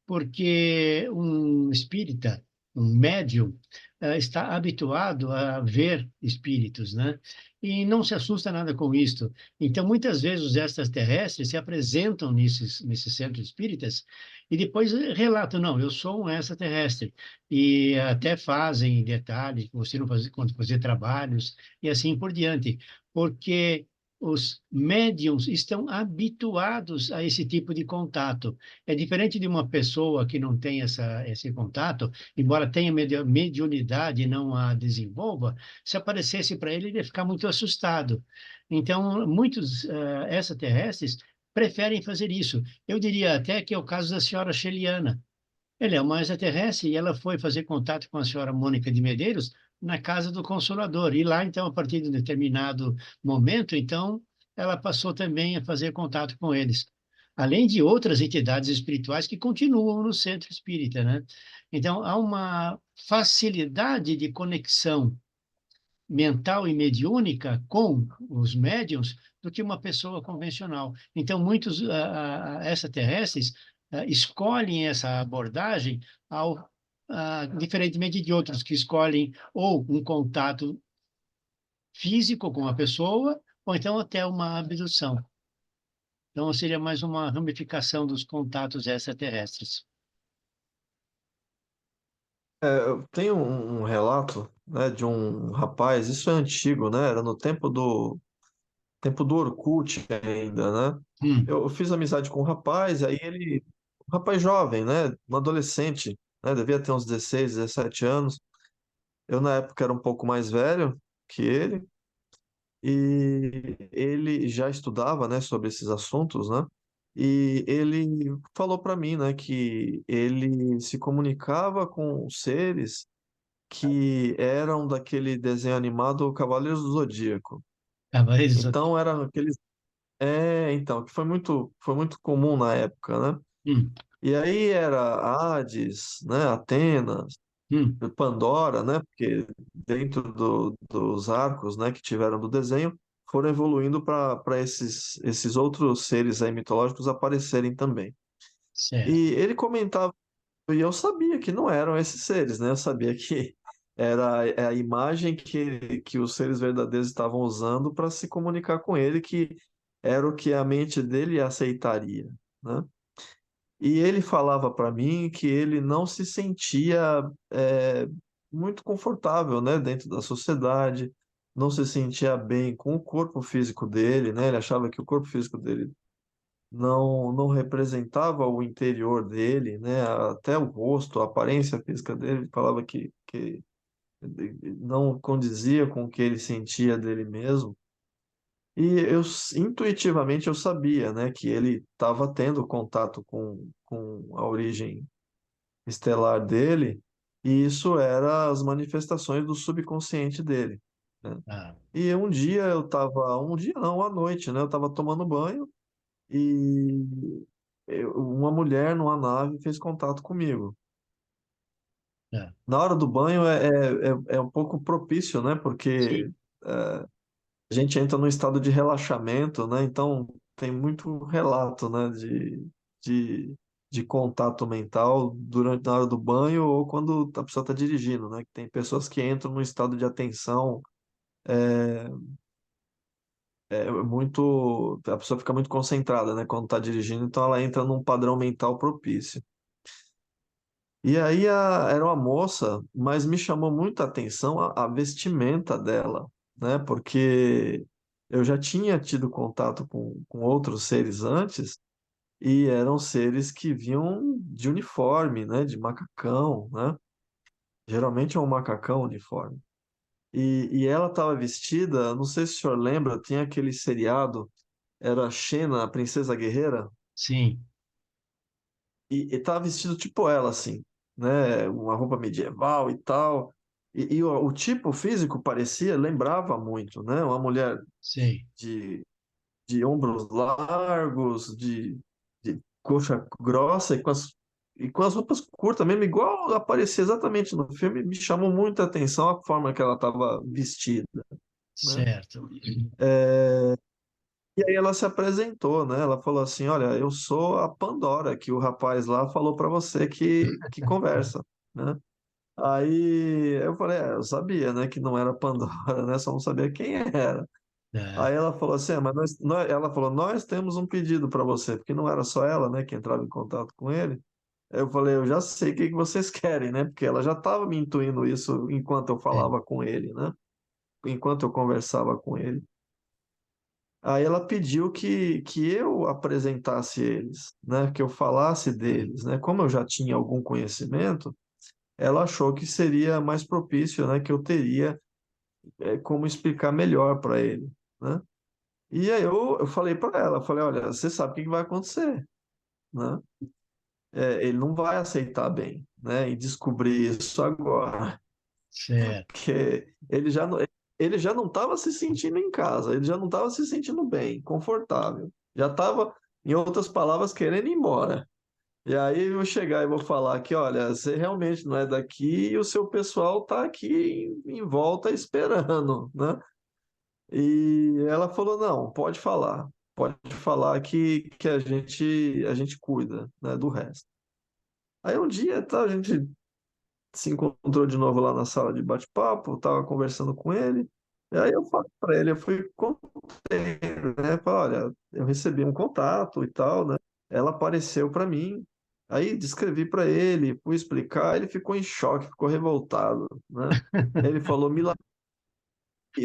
porque um espírita, um médium, está habituado a ver espíritos, né? E não se assusta nada com isto. Então, muitas vezes os extraterrestres se apresentam nesses centros espíritas e depois relatam, não, eu sou um extraterrestre. E até fazem em detalhe, você não fazer, quando fazer trabalhos e assim por diante. Porque os médiums estão habituados a esse tipo de contato. É diferente de uma pessoa que não tem esse contato, embora tenha mediunidade e não a desenvolva, se aparecesse para ele, ele ia ficar muito assustado. Então, muitos extraterrestres preferem fazer isso. Eu diria até que é o caso da senhora Sheliana. Ela é uma extraterrestre e ela foi fazer contato com a senhora Mônica de Medeiros na casa do Consolador. E lá, então, a partir de um determinado momento, então, ela passou também a fazer contato com eles. Além de outras entidades espirituais que continuam no centro espírita, né? Então, há uma facilidade de conexão mental e mediúnica com os médiums do que uma pessoa convencional. Então, muitos extraterrestres escolhem essa abordagem diferentemente de outros que escolhem ou um contato físico com a pessoa, ou então até uma abdução. Então, seria mais uma ramificação dos contatos extraterrestres. Eu tenho um relato, né, de um rapaz, isso é antigo, né? Era no tempo do Orkut ainda, né? Hum, Eu fiz amizade com um rapaz, aí um rapaz jovem, né? Um adolescente, né? Devia ter uns 16, 17 anos. Eu, na época, era um pouco mais velho que ele, e ele já estudava, né, sobre esses assuntos, né? E ele falou para mim, né, que ele se comunicava com seres que eram daquele desenho animado Cavaleiros do Zodíaco. Cavaleiros do Então, eram aqueles. Então, que foi muito comum na época, né? hum, E aí era Hades, né? Atenas, hum, Pandora, né? Porque dentro dos arcos, né, que tiveram do desenho, foram evoluindo para esses outros seres aí mitológicos aparecerem também. certo. E ele comentava, e eu sabia que não eram esses seres, né? Eu sabia que era a imagem que os seres verdadeiros estavam usando para se comunicar com ele, que era o que a mente dele aceitaria, né? E ele falava para mim que ele não se sentia é, muito confortável, né, dentro da sociedade, não se sentia bem com o corpo físico dele, né? Ele achava que o corpo físico dele não representava o interior dele, né? Até o rosto, a aparência física dele, ele falava que não condizia com o que ele sentia dele mesmo. E intuitivamente eu sabia, né, que ele estava tendo contato com a origem estelar dele, e isso era as manifestações do subconsciente dele, né? Ah, E um dia não, à noite, né? Eu estava tomando banho e uma mulher numa nave fez contato comigo. ah, Na hora do banho é um pouco propício, né? Porque sim, a gente entra num estado de relaxamento, né? Então tem muito relato, né? De, de contato mental durante na hora do banho ou quando a pessoa está dirigindo, né? Que tem pessoas que entram num estado de atenção muito, a pessoa fica muito concentrada, né? Quando está dirigindo, então ela entra num padrão mental propício. E aí era uma moça, mas me chamou muita atenção a vestimenta dela, né? Porque eu já tinha tido contato com outros seres antes, e eram seres que vinham de uniforme, né? De macacão, né? Geralmente é um macacão uniforme. E ela estava vestida, não sei se o senhor lembra, tinha aquele seriado, era Xena, a Princesa Guerreira, sim, e estava vestido tipo ela, assim, né? Uma roupa medieval e tal. E o tipo físico parecia, lembrava muito, né? Uma mulher sei, de, de ombros largos, de coxa grossa e com as roupas curtas mesmo, igual aparecia exatamente no filme, me chamou muita atenção a forma que ela estava vestida, né? certo. E aí ela se apresentou, né? Ela falou assim, olha, eu sou a Pandora, que o rapaz lá falou para você que conversa, né? Aí eu falei, eu sabia, né, que não era Pandora, né? Só não sabia quem era. Ah, Aí ela falou assim, mas ela falou, nós temos um pedido para você, porque não era só ela, né, que entrava em contato com ele. Aí eu falei, eu já sei o que que vocês querem, né? Porque ela já estava me intuindo isso enquanto eu sim, falava com ele, né? Enquanto eu conversava com ele. Aí ela pediu que eu apresentasse eles, né? Que eu falasse deles, né? Como eu já tinha algum conhecimento, ela achou que seria mais propício, né? Que eu teria como explicar melhor para ele, né? E aí eu falei para ela, falei, olha, você sabe o que que vai acontecer, né? Ele não vai aceitar bem, né? E descobrir isso agora, certo, porque ele já não estava se sentindo em casa, ele já não estava se sentindo bem, confortável, já estava, em outras palavras, querendo ir embora. E aí eu vou chegar e vou falar que, olha, você realmente não é daqui e o seu pessoal está aqui em volta esperando, né? E ela falou, não, pode falar que a gente cuida, né, do resto. Aí um dia, tá, a gente se encontrou de novo lá na sala de bate-papo, tava conversando com ele, e aí eu falei para ele, eu fui contei, né, falei, olha, eu recebi um contato e tal, né, ela apareceu para mim, aí descrevi para ele, fui explicar, ele ficou em choque, ficou revoltado, né, ele falou,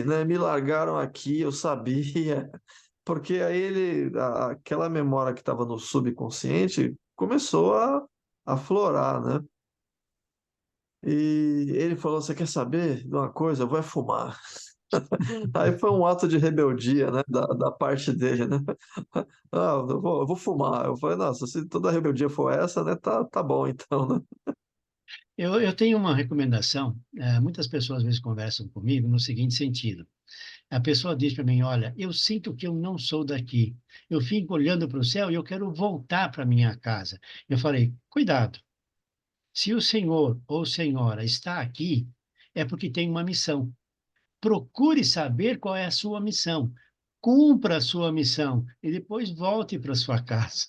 né, me largaram aqui, eu sabia, porque aí aquela memória que estava no subconsciente começou a aflorar, né? E ele falou: Você quer saber de uma coisa? Eu vou é fumar. Aí foi um ato de rebeldia, né? Da parte dele, né? Ah, eu vou fumar. Eu falei: Nossa, se toda rebeldia for essa, né? Tá bom então, né? eu tenho uma recomendação. Muitas pessoas às vezes conversam comigo no seguinte sentido. A pessoa diz para mim: Olha, eu sinto que eu não sou daqui. Eu fico olhando para o céu e eu quero voltar para minha casa. Eu falei: Cuidado. Se o senhor ou senhora está aqui, é porque tem uma missão. Procure saber qual é a sua missão. cumpra a sua missão e depois volte para sua casa.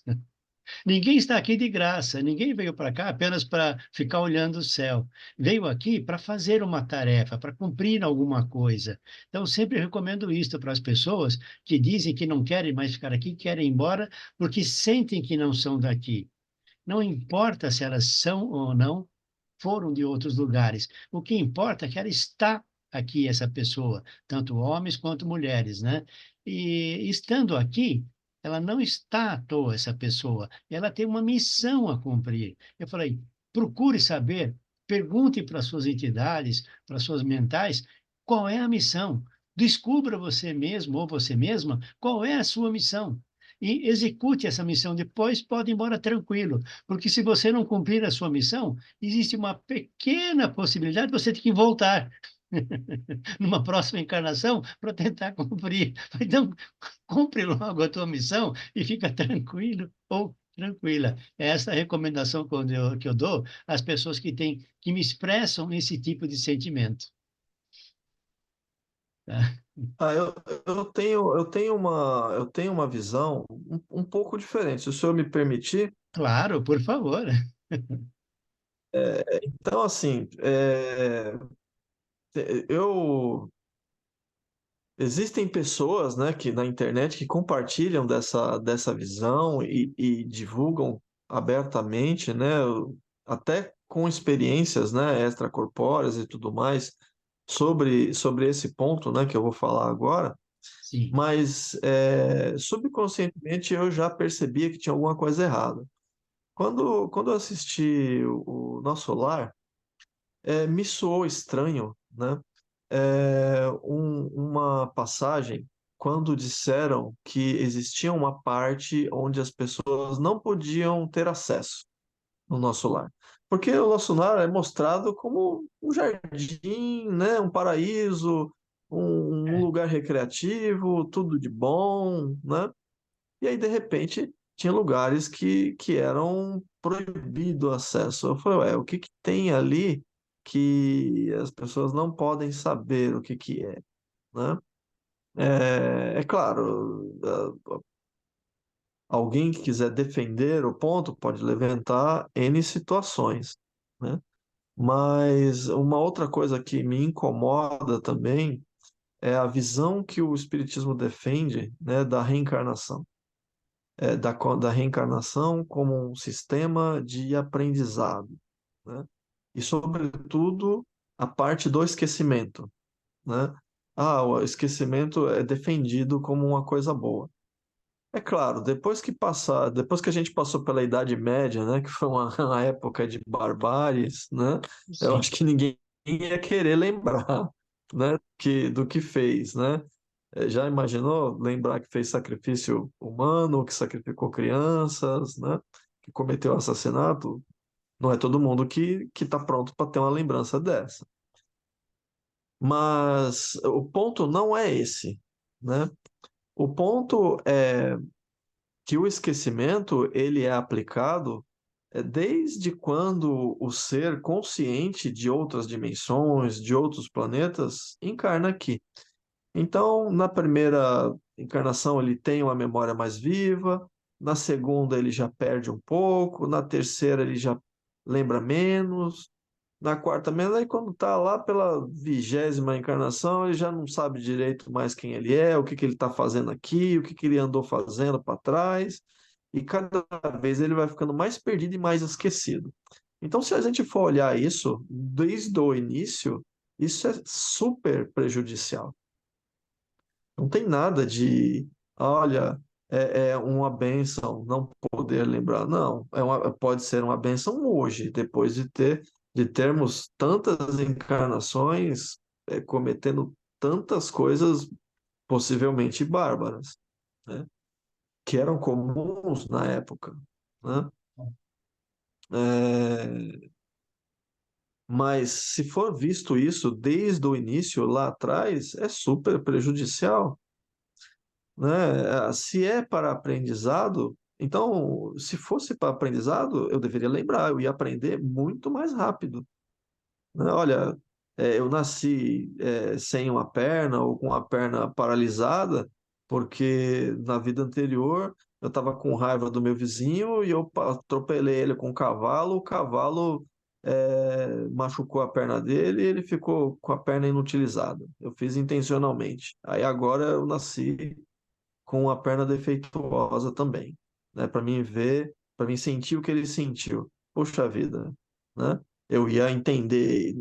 Ninguém está aqui de graça, ninguém veio para cá apenas para ficar olhando o céu. Veio aqui para fazer uma tarefa, para cumprir alguma coisa. Então, sempre recomendo isso para as pessoas que dizem que não querem mais ficar aqui, querem ir embora, porque sentem que não são daqui. Não importa se elas são ou não, foram de outros lugares. O que importa é que ela está aqui, essa pessoa, tanto homens quanto mulheres, né? E estando aqui, ela não está à toa, essa pessoa. Ela tem uma missão a cumprir. Eu falei, procure saber, pergunte para suas entidades, para suas mentais, qual é a missão. Descubra você mesmo ou você mesma qual é a sua missão. E execute essa missão. Depois pode ir embora tranquilo. Porque se você não cumprir a sua missão, existe uma pequena possibilidade de você ter que voltar numa próxima encarnação para tentar cumprir. Então, cumpre logo a tua missão e fica tranquilo ou tranquila. É essa a recomendação que eu dou às pessoas que me expressam esse tipo de sentimento. Tá? Ah, eu tenho uma visão um pouco diferente, se o senhor me permitir. Claro, por favor. Então, assim, eu existem pessoas, né, que na internet que compartilham dessa visão e divulgam abertamente, né, até com experiências, né, extracorpóreas e tudo mais sobre esse ponto, né, que eu vou falar agora. Sim, Mas subconscientemente eu já percebia que tinha alguma coisa errada. Quando eu assisti o Nosso Lar, me soou estranho, né? Uma passagem quando disseram que existia uma parte onde as pessoas não podiam ter acesso no Nosso Lar. Porque o Nosso Lar é mostrado como um jardim, né? Um paraíso, um é, lugar recreativo, tudo de bom, né? E aí, de repente, tinha lugares que eram proibido o acesso. Eu falei, ué, o que que tem ali que as pessoas não podem saber o que que é, né? É claro, alguém que quiser defender o ponto pode levantar N situações, né? Mas uma outra coisa que me incomoda também é a visão que o Espiritismo defende, né, da reencarnação. Da reencarnação como um sistema de aprendizado, né? E, sobretudo, a parte do esquecimento, né? Ah, o esquecimento é defendido como uma coisa boa. É claro, depois que a gente passou pela Idade Média, né, que foi uma época de barbáries, né, eu sim. acho que ninguém ia querer lembrar, né, do que fez, né? Já imaginou lembrar que fez sacrifício humano, que sacrificou crianças, né, que cometeu assassinato? Não é todo mundo que está pronto para ter uma lembrança dessa. Mas o ponto não é esse, né? O ponto é que o esquecimento ele é aplicado desde quando o ser consciente de outras dimensões, de outros planetas, encarna aqui. Então, na primeira encarnação ele tem uma memória mais viva, na segunda ele já perde um pouco, na terceira ele já lembra menos, na quarta menos, aí quando está lá pela 20ª encarnação, ele já não sabe direito mais quem ele é, o que que ele está fazendo aqui, o que que ele andou fazendo para trás, e cada vez ele vai ficando mais perdido e mais esquecido. Então, se a gente for olhar isso desde o início, isso é super prejudicial. Não tem nada de, olha, é uma bênção não poder lembrar. Não, pode ser uma bênção hoje, depois de termos tantas encarnações, cometendo tantas coisas possivelmente bárbaras, né? Que eram comuns na época, né? É, mas se for visto isso desde o início, lá atrás, é super prejudicial, né? Se é para aprendizado, então, se fosse para aprendizado, eu deveria lembrar, eu ia aprender muito mais rápido, né? Olha, eu nasci sem uma perna ou com a perna paralisada, porque na vida anterior eu estava com raiva do meu vizinho e eu atropelei ele com o cavalo machucou a perna dele e ele ficou com a perna inutilizada. Eu fiz intencionalmente. Aí agora eu nasci com a perna defeituosa também, né? Para mim ver, para mim sentir o que ele sentiu. Poxa vida, né? Eu ia entender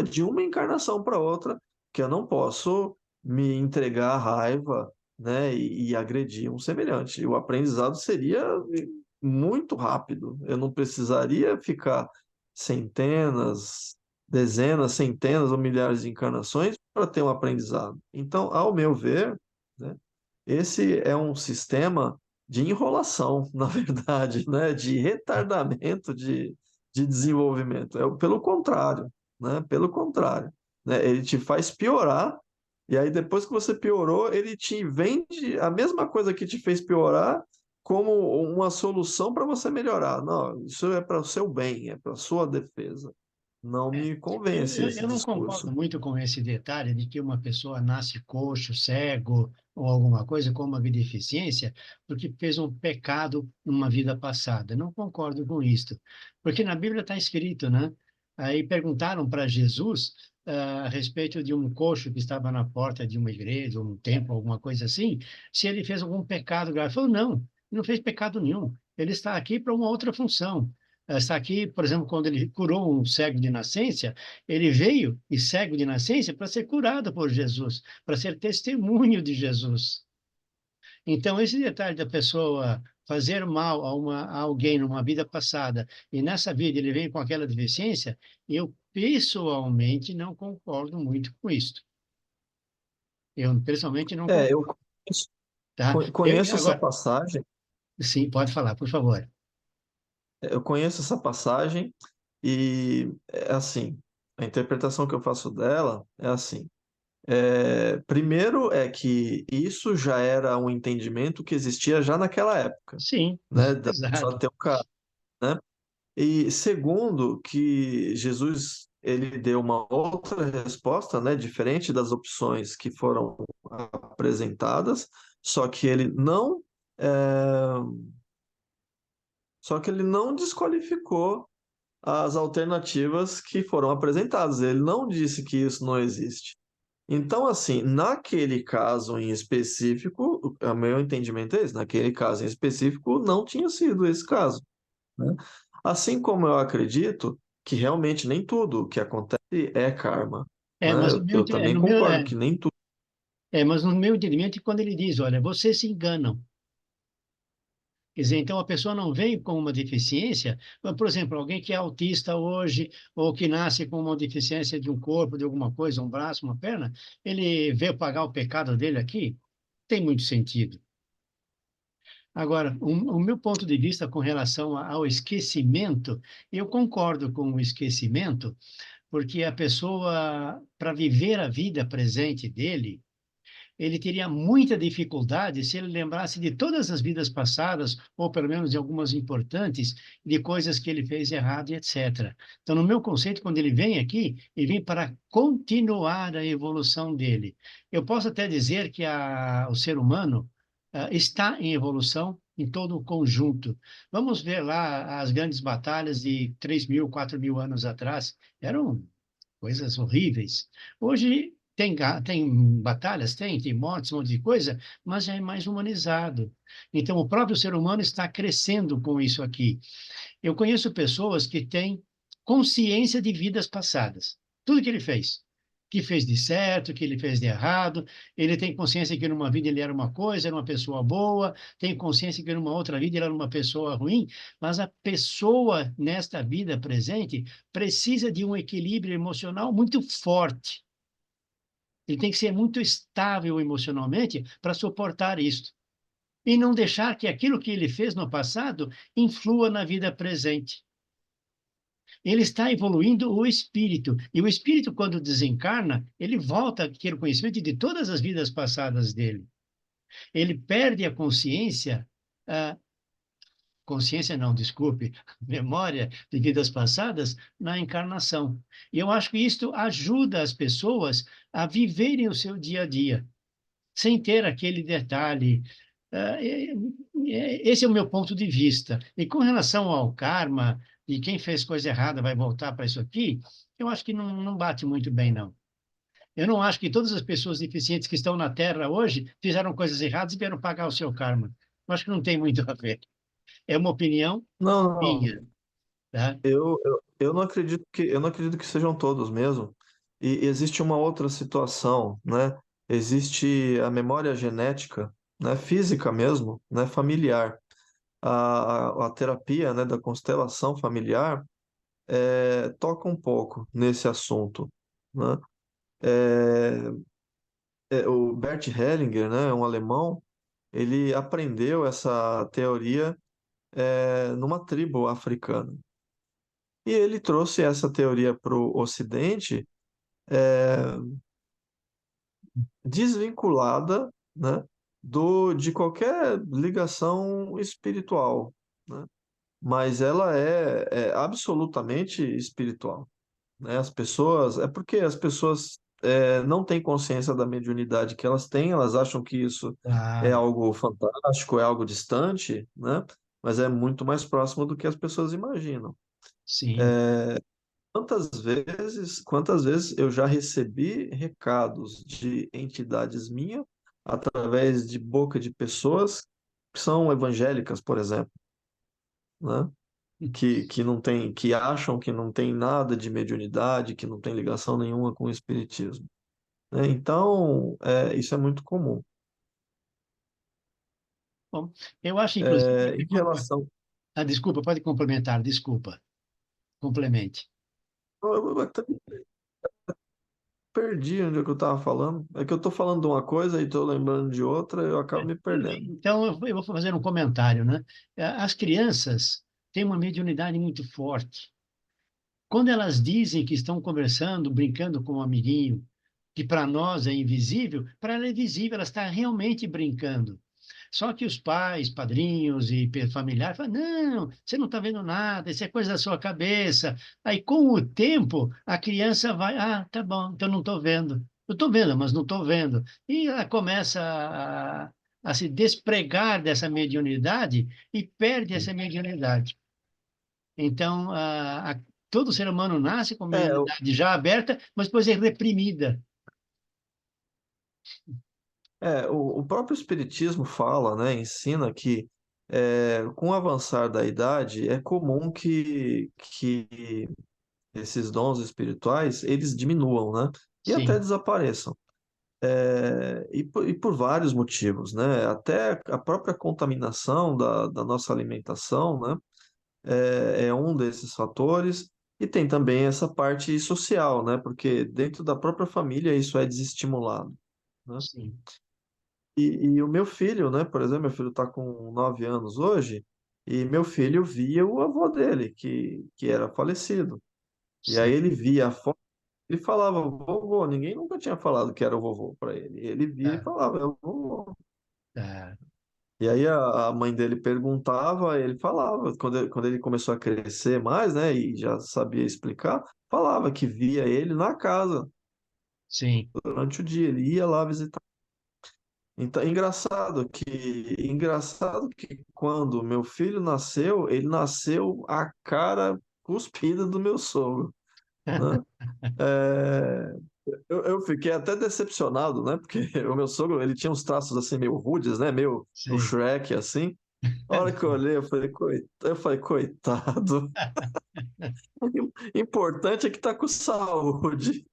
de uma encarnação para outra que eu não posso me entregar à raiva, né? E agredir um semelhante. O aprendizado seria muito rápido. Eu não precisaria ficar centenas, dezenas, centenas ou milhares de encarnações para ter um aprendizado. Então, ao meu ver, né? Esse é um sistema de enrolação, na verdade, né? De retardamento de desenvolvimento. Pelo contrário, né? Pelo contrário, né? Ele te faz piorar, e aí depois que você piorou, ele te vende a mesma coisa que te fez piorar como uma solução para você melhorar. Não, isso é para o seu bem, é para a sua defesa. Não É, me convence esse eu não concordo discurso. muito com esse detalhe de que uma pessoa nasce coxo, cego ou alguma coisa com uma deficiência porque fez um pecado numa vida passada. Não concordo com isto, porque na Bíblia está escrito, né? Aí perguntaram para Jesus a respeito de um coxo que estava na porta de uma igreja, um templo, alguma coisa assim, se ele fez algum pecado grave. Ele falou, não, ele não fez pecado nenhum. Ele está aqui para uma outra função. Está aqui, por exemplo, quando ele curou um cego de nascença, ele veio e cego de nascença para ser curado por Jesus, para ser testemunho de Jesus. Então, esse detalhe da pessoa fazer mal a alguém numa vida passada e nessa vida ele vem com aquela deficiência, eu pessoalmente não concordo muito com isso. Eu pessoalmente não É, eu concordo, tá? conheço essa Agora, passagem. sim, pode falar, por favor. Eu conheço essa passagem e é assim, a interpretação que eu faço dela é assim. Primeiro é que isso já era um entendimento que existia já naquela época, Sim, né? Da pessoa exato. ter um cara, né? E segundo, que Jesus ele deu uma outra resposta, né? Diferente das opções que foram apresentadas, só que ele não, é, só que ele não desqualificou as alternativas que foram apresentadas. Ele não disse que isso não existe. Então, assim, naquele caso em específico, o meu entendimento é esse, naquele caso em específico, não tinha sido esse caso, né? Assim como eu acredito que realmente nem tudo o que acontece é karma, né? Mas Eu também concordo que nem tudo. mas no meu entendimento, quando ele diz, olha, vocês se enganam. Quer dizer, então a pessoa não vem com uma deficiência, mas, por exemplo, alguém que é autista hoje, ou que nasce com uma deficiência de um corpo, de alguma coisa, um braço, uma perna, ele veio pagar o pecado dele aqui? Tem muito sentido. Agora, o meu ponto de vista com relação ao esquecimento, eu concordo com o esquecimento, porque a pessoa, para viver a vida presente dele, ele teria muita dificuldade se ele lembrasse de todas as vidas passadas, ou pelo menos de algumas importantes, de coisas que ele fez errado e etc. Então, no meu conceito, quando ele vem aqui, ele vem para continuar a evolução dele. Eu posso até dizer que o ser humano está em evolução em todo o conjunto. Vamos ver lá as grandes batalhas de 3.000, 4.000 anos atrás. Eram coisas horríveis. Hoje tem batalhas, tem mortes, um monte de coisa, mas já é mais humanizado. Então, o próprio ser humano está crescendo com isso aqui. Eu conheço pessoas que têm consciência de vidas passadas. Tudo que ele fez. Que fez de certo, que ele fez de errado. Ele tem consciência que numa vida ele era uma coisa, era uma pessoa boa. Tem consciência que numa outra vida ele era uma pessoa ruim. Mas a pessoa, nesta vida presente, precisa de um equilíbrio emocional muito forte. Ele tem que ser muito estável emocionalmente para suportar isso. E não deixar que aquilo que ele fez no passado influa na vida presente. Ele está evoluindo o espírito. E o espírito, quando desencarna, ele volta a ter o conhecimento de todas as vidas passadas dele. Ele perde a consciência, a consciência não, desculpe, memória de vidas passadas na encarnação. E eu acho que isto ajuda as pessoas a viverem o seu dia a dia. sem ter aquele detalhe. Ah, Esse é o meu ponto de vista. E com relação ao karma, e quem fez coisa errada vai voltar para isso aqui, eu acho que não bate muito bem, não. Eu não acho que todas as pessoas deficientes que estão na Terra hoje fizeram coisas erradas e vieram pagar o seu karma. Eu acho que não tem muito a ver. É uma opinião Não, minha, não. tá? Eu não acredito que sejam todos mesmo. E existe uma outra situação, né? Existe a memória genética, né? Física mesmo, né? Familiar. A terapia, né? Da constelação familiar toca um pouco nesse assunto, né? É, o Bert Hellinger, né? Um alemão, ele aprendeu essa teoria numa tribo africana. E ele trouxe essa teoria para o Ocidente desvinculada, né, de qualquer ligação espiritual, né? Mas ela é absolutamente espiritual, né? As pessoas, é porque as pessoas não têm consciência da mediunidade que elas têm, elas acham que isso é Claro, algo fantástico, é algo distante, né? Mas é muito mais próximo do que as pessoas imaginam. sim. Quantas vezes eu já recebi recados de entidades minhas através de boca de pessoas que são evangélicas, por exemplo, né? Que não tem, que acham que não tem nada de mediunidade, que não tem ligação nenhuma com o espiritismo, né? Então, isso é muito comum. Bom, eu acho, inclusive, que Em relação, desculpa, pode complementar, desculpa. Complemente. eu até perdi onde é que eu estava falando. É que eu estou falando de uma coisa e estou lembrando de outra, eu acabo me Tudo bem. perdendo. Então, eu vou fazer um comentário, né? As crianças têm uma mediunidade muito forte. Quando elas dizem que estão conversando, brincando com um amiguinho, que para nós é invisível, para ela é visível, ela está realmente brincando. Só que os pais, padrinhos e familiares falam: não, você não está vendo nada, isso é coisa da sua cabeça. Aí, com o tempo, a criança vai: ah, tá bom, então não estou vendo. Eu estou vendo, mas não estou vendo. E ela começa a se despregar dessa mediunidade e perde essa mediunidade. Então, todo ser humano nasce com É, mediunidade já aberta, mas depois é reprimida. o próprio Espiritismo fala, né, ensina que com o avançar da idade é comum que esses dons espirituais eles diminuam, né, e até Sim, desapareçam. E por vários motivos, né, até a própria contaminação da nossa alimentação, né, é um desses fatores. E tem também essa parte social, né, porque dentro da própria família isso é desestimulado, né? sim, E o meu filho, né? Por exemplo, meu filho está com 9 anos hoje, e meu filho via o avô dele, que era falecido. E aí sim. ele via a foto, ele falava, vovô, ninguém nunca tinha falado que era o vovô para ele. Ele via e Tá, falava, é o vovô. tá, E aí a mãe dele perguntava, ele falava, quando ele começou a crescer mais, né? E já sabia explicar, falava que via ele na casa sim. durante o dia, ele ia lá visitar. Então, engraçado que quando meu filho nasceu, ele nasceu a cara cuspida do meu sogro, né? É, eu fiquei até decepcionado, né? Porque o meu sogro, ele tinha uns traços assim meio rudes, né? Meio do Sim. Shrek, assim. A hora que eu olhei, coitado. O importante é que tá com saúde.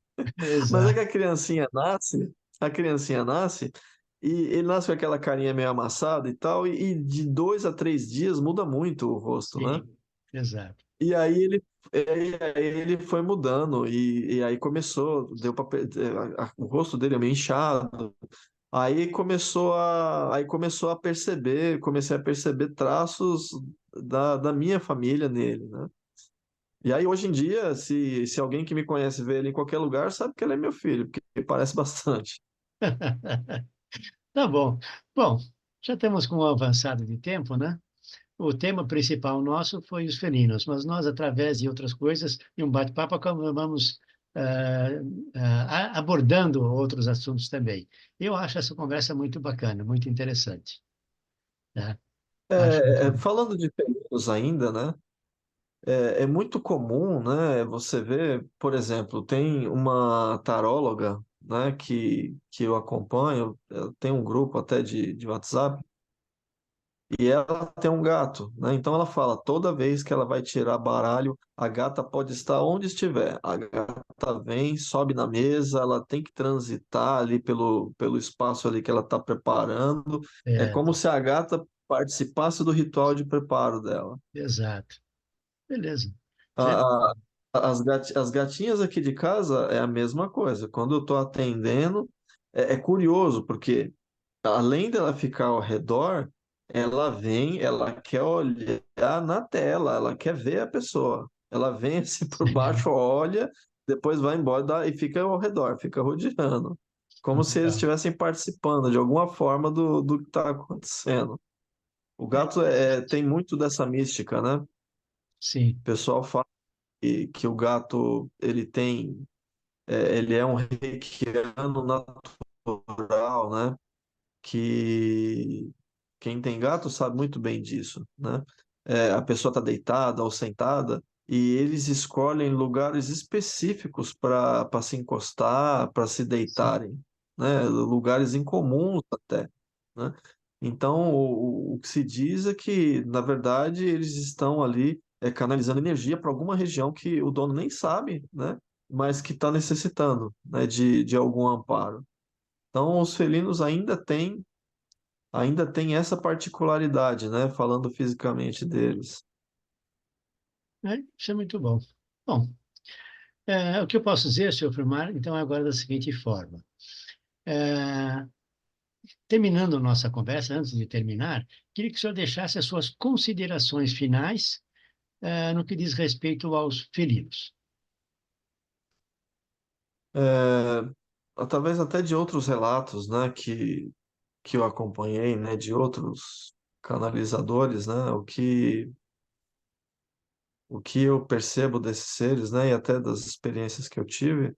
Mas é que Exato. a criancinha nasce, e ele nasce com aquela carinha meio amassada e tal, e de 2 a 3 dias muda muito o rosto, né? Sim, exato. E aí ele foi mudando, e aí começou, deu pra, o rosto dele é meio inchado, aí começou a perceber, comecei a perceber traços da minha família nele, né? E aí, hoje em dia, se alguém que me conhece vê ele em qualquer lugar, sabe que ele é meu filho, porque parece bastante. Tá bom. Bom, já estamos com um avançado de tempo, né? O tema principal nosso foi os felinos, mas nós, através de outras coisas e um bate-papo, acabamos abordando outros assuntos também. Eu acho essa conversa muito bacana, muito interessante, tá? Acho que Falando de felinos ainda, né? É muito comum, né? Você vê, por exemplo, tem uma taróloga, né? Que eu acompanho, tem um grupo até de WhatsApp. E ela tem um gato, né? Então ela fala, toda vez que ela vai tirar baralho, a gata pode estar onde estiver. A gata vem, sobe na mesa, ela tem que transitar ali pelo espaço ali que ela está preparando. É é, como se a gata participasse do ritual de preparo dela. exato. Beleza. A- a- as gatinhas aqui de casa é a mesma coisa. Quando eu estou atendendo, é curioso, porque além dela ficar ao redor, ela vem, ela quer olhar na tela, ela quer ver a pessoa. Ela vem assim por Legal, baixo, olha, depois vai embora e fica ao redor, fica rodeando. Como se eles legal. estivessem participando de alguma forma do que está acontecendo. O É gato interessante. tem muito dessa mística, né? O Sim, pessoal fala que o gato ele é um reikiano natural, né? Que quem tem gato sabe muito bem disso, né? A pessoa está deitada ou sentada e eles escolhem lugares específicos para se encostar, para se sim. deitarem, né? Lugares incomuns até, né? Então, o que se diz é que, na verdade, eles estão ali canalizando energia para alguma região que o dono nem sabe, né? Mas que está necessitando, né? De algum amparo. Então, os felinos ainda tem essa particularidade, né? Falando fisicamente deles. Isso é muito bom. Bom, o que eu posso dizer, senhor Firmar, então, é agora da seguinte forma. É, terminando a nossa conversa, antes de terminar, queria que o senhor deixasse as suas considerações finais, no que diz respeito aos felinos. Talvez até de outros relatos, né? Que eu acompanhei, né? De outros canalizadores, né? O que eu percebo desses seres, né? E até das experiências que eu tive,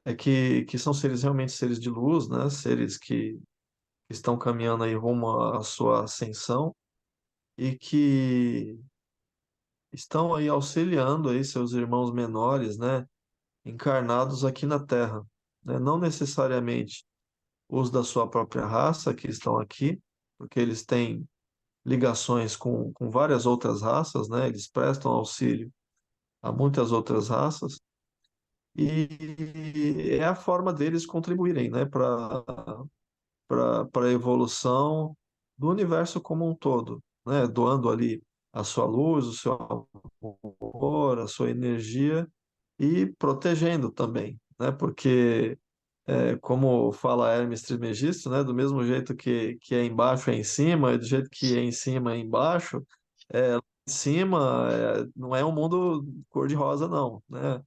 é que são seres realmente seres de luz, né? Seres que estão caminhando aí rumo à sua ascensão e que estão aí auxiliando aí seus irmãos menores, né? Encarnados aqui na Terra, né? Não necessariamente os da sua própria raça que estão aqui, porque eles têm ligações com várias outras raças, né? Eles prestam auxílio a muitas outras raças e é a forma deles contribuírem, né? Para a evolução do universo como um todo, né? Doando ali a sua luz, o seu amor, a sua energia e protegendo também, né? Porque como fala Hermes Trismegisto, né? Do mesmo jeito que é embaixo é em cima, e do jeito que é em cima é embaixo, lá em cima não é um mundo cor-de-rosa, não, né?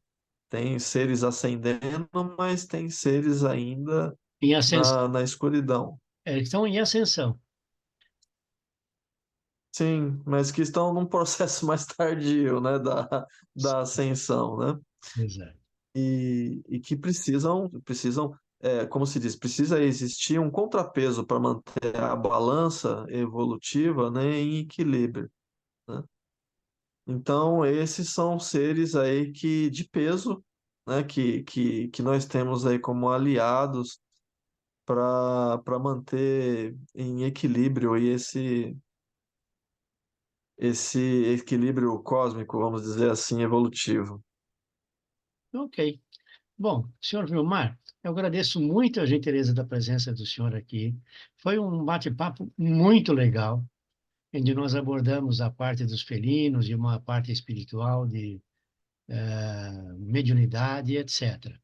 Tem seres ascendendo, mas tem seres ainda Em ascensão, na escuridão. estão em ascensão. Sim, mas que estão num processo mais tardio, né? Da ascensão, né? Exato. E que precisam, como se diz, precisa existir um contrapeso para manter a balança evolutiva, né, em equilíbrio, né? Então, esses são seres aí de peso, né, que nós temos aí como aliados para manter em equilíbrio aí esse equilíbrio cósmico, vamos dizer assim, evolutivo. Ok. Bom, senhor Vilmar, eu agradeço muito a gentileza da presença do senhor aqui. Foi um bate-papo muito legal, onde nós abordamos a parte dos felinos e uma parte espiritual de mediunidade, etc.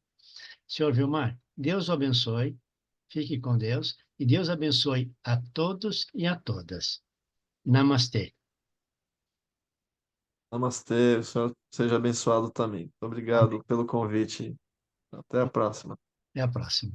Senhor Vilmar, Deus o abençoe, fique com Deus e Deus abençoe a todos e a todas. Namastê. Namastê, o senhor seja abençoado também. Muito Amém. obrigado pelo convite. Até a próxima. Até a próxima.